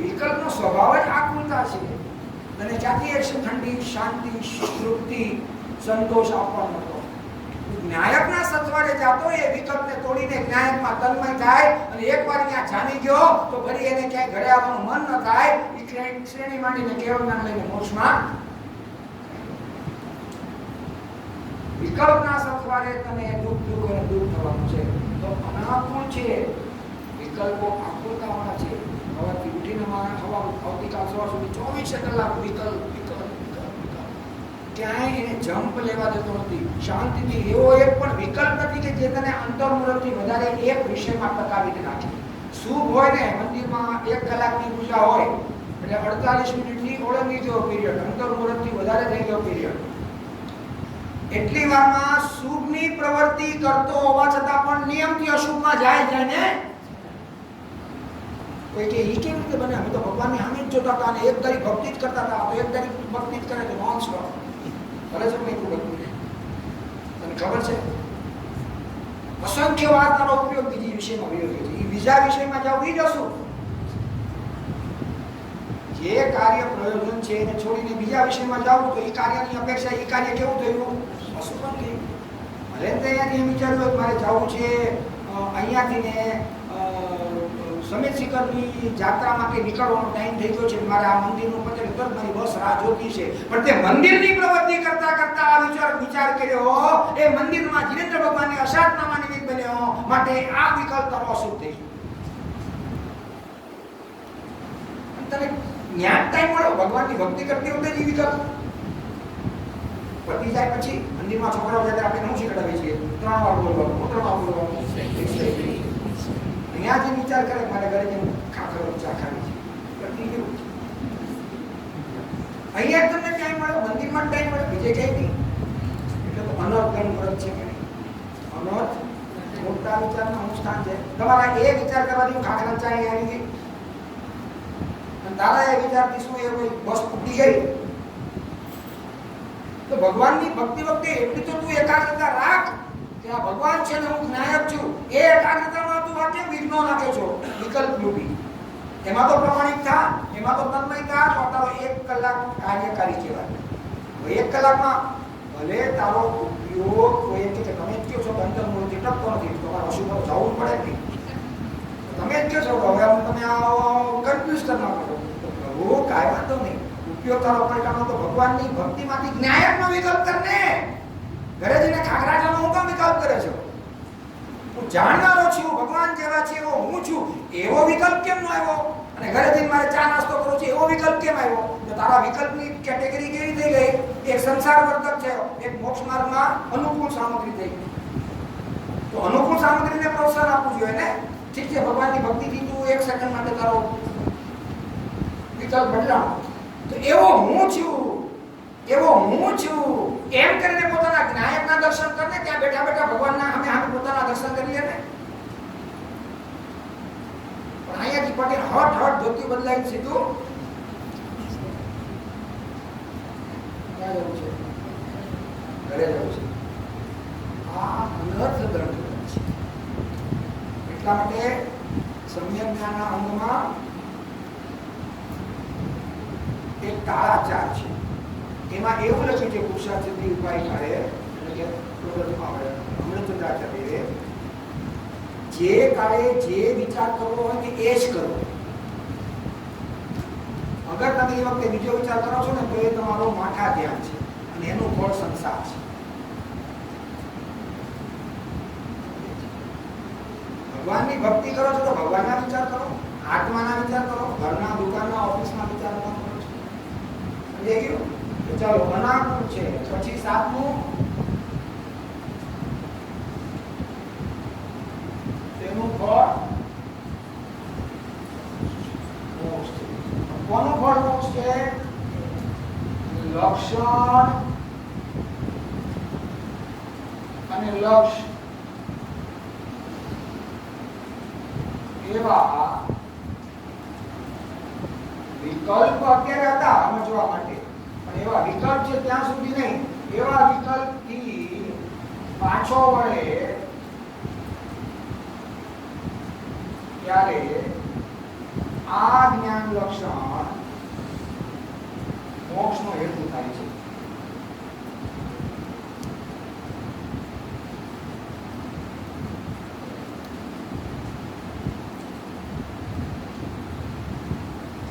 [SPEAKER 1] વિકલ્પનો સ્વભાવ જ આકુલતા છે. અને જાતિ એક્શન ઠંડી, શાંતિ, તૃપ્તિ, સંતોષ આપવાનો હતો. ન્યાયકના સત્વારે જાતો એ વિકલ્પને તોડીને ન્યાયકમાં તન્મય થાય અને એકવાર ત્યાં જામી ગયો તો ફરી એને ક્યાંય ઘરે આવવાનું મન ન થાય. એ શ્રેણી માંડીને કેવળ જ્ઞાન લઈને મોક્ષમાં. વિકલ્પના સત્વારે તને દુઃખ અને દૂર થવાનું છે. તો અનાકુળ છે. વિકલ્પો આકુલતાવાળા છે. હવાથી ઉઠીને આવતીકાલ સવાર સુધી 24 કલાક વિકલ્પ. ક્યાંય એને જમ્પ લેવા દેતો નથી. શાંતિથી એવો એક પણ વિકલ્પ નથી કે જે તને અંતર્મુરથી વધારે એક વિષયમાં ટકાવી નાખે. શુભ હોય ને, મંદિરમાં 1 કલાકની પૂજા હોય એટલે 48 મિનિટની ઓળંગી ગયો પીરિયડ, અંતર્મુરથી વધારે થઈ ગયો પીરિયડ. એટલી વારમાં શુભની પ્રવૃત્તિ કરતો હોવા છતાં પણ નિયમથી અશુભમાં જાય ને. કોઈ કે ઈ કેવી રીતે બને? અમે તો ભગવાનની સામે જ જોતા હતા અને એક તારી ભક્તિ જ કરતા હતા. તો એક તારી ભક્તિ જ કરે તો નોન સ્ટોપ કરે છે. નહીં ભક્તિ તને ખબર છે? અસંખ્ય વાર તારો ઉપયોગ બીજી વિષયમાં વિરોધી છે. એ બીજા વિષયમાં જાવ એ જશું. જે કાર્ય પ્રયોજન છે એને છોડીને બીજા વિષયમાં જાવ તો એ કાર્યની અપેક્ષા એ કાર્ય કેવું થયું? અશુભ થયું. ભલે તો અહીંયાથી એમ વિચાર્યું કે મારે જવું છે અહીંયાથી ને સમિત શિખરની જાત્રા માટે નીકળવાનો ટાઈમ થઈ ગયો છે, મારે આ મંદિરનું પતે તરત મારી બસ રાહ જોતી છે. પણ તે મંદિરની પ્રવૃત્તિ કરતા કરતા આ વિચાર કર્યો, એ મંદિરમાં જીનેન્દ્ર ભગવાનને અસાધનામાં નિમિત્ત બન્યો, માટે આ વિકલ્પ તારો અશુભ થઈ ગયો. તને જ્ઞાન ટાઈમ મળ્યો ભગવાનની ભક્તિ કરતી વખતે જ વિકલ્પ પતી જાય પછી મંદિરમાં છોકરાઓ જાય આપણે શું શીખડાવીએ છીએ? 3 વાર બોલવાનું, 3 વાર બોલવાનું. અહીંયા જે વિચાર કરે મારે ઘરે જેમ ખાખરો ચા ખાવી છે પતી ગયું. અહીંયા તમને ટાઈમ મળ્યો, મંદિરમાં ટાઈમ મળ્યો, બીજે ક્યાંય નહીં. એટલે તો અનર્થ ગણ વ્રત છે કે નહીં? અનર્થ મોટા વિચારનું અનુષ્ઠાન છે. તમારા એ વિચાર કરવાથી ખાખરા ચા અહીં આવી ગઈ, તારા એ વિચારથી શું એ બસ તૂટી ગઈ. તો ભગવાનની ભક્તિ વખતે એટલી તો તું એકાગ્રતા રાખ કે આ ભગવાન છે ને હું નાયક છું. એ એકાગ્રતામાં તું વાતે વિઘ્નો નાખે છો વિકલ્પ રૂપી. એમાં તો પ્રમાણિક થા, એમાં તો તન્મય થા, તો તારો 1 કલાક કાર્યકારી કહેવાય. તો 1 કલાકમાં ભલે તારો ઉપયોગ કોઈ કે તમે જ કહો છો બંધન મૂળથી ટપતો નથી, તમારે અશુભ જવું પડે નહીં. તમે જ કહો છો હવે તમે કન્ફ્યુઝ કરવા માંગો પ્રભુ કાંઈ વાંધો નહીં, ઉપયોગ તારો પડકાનો તો ભગવાનની ભક્તિમાંથી જ્ઞાયકનો વિકલ્પ કરને. ઘરે જઈને ખાખરા ચાનો હું કામ વિકલ્પ કરે છો? હું જાણનારો છું ભગવાન જેવા છે એવો હું છું, એવો વિકલ્પ કેમ ન આવ્યો? અને ઘરે જઈને મારે ચા નાસ્તો કરું છું એવો વિકલ્પ કેમ આવ્યો? તો તારા વિકલ્પની કેટેગરી કેવી થઈ ગઈ? એક સંસાર વર્ધક છે, એક મોક્ષ માર્ગમાં અનુકૂળ સામગ્રી થઈ ગઈ. તો અનુકૂળ સામગ્રીને પ્રોત્સાહન આપવું જોઈએ ને. ઠીક છે, ભગવાનની ભક્તિથી તું 1 સેકન્ડ માટે તારો વિકલ્પ બદલાવ, તો એવો હું છું એમ કરીને પોતાના જ્ઞાયકના દર્શન કરને. ત્યાં બેઠા બેઠા ભગવાનના સામે પોતાના દર્શન કરી લે ને. પણ અહીંયાથી પટેલ હટ ધોતી બદલાઈ સીધું ક્યાં જવું છે? ઘરે જવું છે. આ અનર્થ દંડ છે. એટલા માટે સમ્યક જ્ઞાનના અંગમાં એક તાળાચાર છે. એમાં એવું લખ્યું છે પુરુષાર્થથી ઉપાય કરે, એટલે કે અમૃતચંદ્રાચાર્ય જે કાળે જે વિચાર કરવો હોય ને એ જ કરો. અગર તમે એ વખતે બીજો વિચાર કરો છો ને તો એ તમારો માથા ધ્યાન છે અને એનું ફળ સંસાર છે. ભગવાનની ભક્તિ કરો છો તો ભગવાનના વિચાર કરો, આત્માના વિચાર કરો, ઘરના દુકાનના ઓફિસના વિચાર કરો છો. સમજાઈ ગયું? તો ચાલો અનાકૂળ છે. પછી 7મું તેનું ફળ મોક્ષ છે. કોનું ફળ મોક્ષ છે? લક્ષણ અને લક્ષ એવા વિકલ્પ અત્યારે હતા સમજવા માટે, પણ એવા વિકલ્પ છે ત્યાં સુધી નહીં. એવા વિકલ્પથી પાછો વળે ત્યારે આ જ્ઞાન લક્ષણ મોક્ષનો હેતુ થાય છે.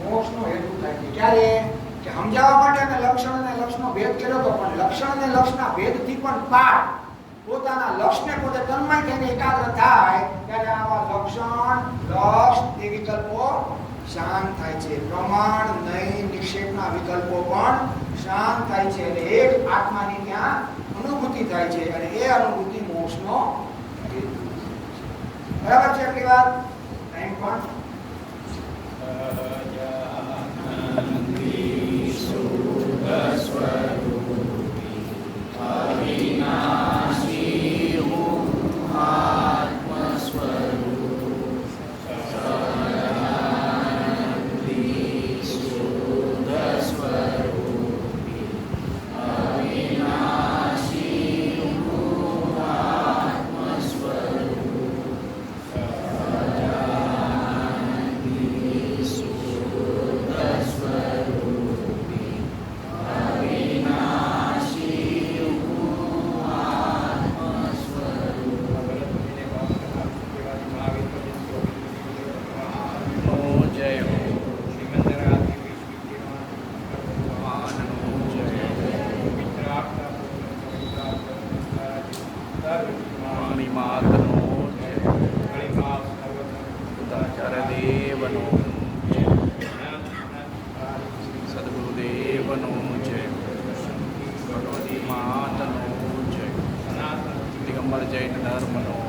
[SPEAKER 1] મોક્ષનો હેતુ થાય છે ક્યારે? કે સમજાવવા માટે અમે લક્ષણ અને લક્ષનો ભેદ કર્યો હતો, પણ લક્ષણ અને લક્ષના ભેદથી પણ પાર પોતાના લક્ષને પોતે તન્મય થઈને એકાગ્ર થાય ત્યારે આવા લક્ષણ લક્ષ એ વિકલ્પો શાંત થાય છે. પ્રમાણ નહીં નિક્ષેપના વિકલ્પો પણ શાંત થાય છે અને એક આત્માની ત્યાં અનુભૂતિ થાય છે અને એ અનુભૂતિ મોક્ષનો હેતુ. બરાબર છે આટલી વાત? ટાઈમ પણ
[SPEAKER 3] સદગુરુદેવનો જય. સદગુરુદેવનો જય. ભગવતી માતનો જય. દિગંબર જૈન ધર્મનો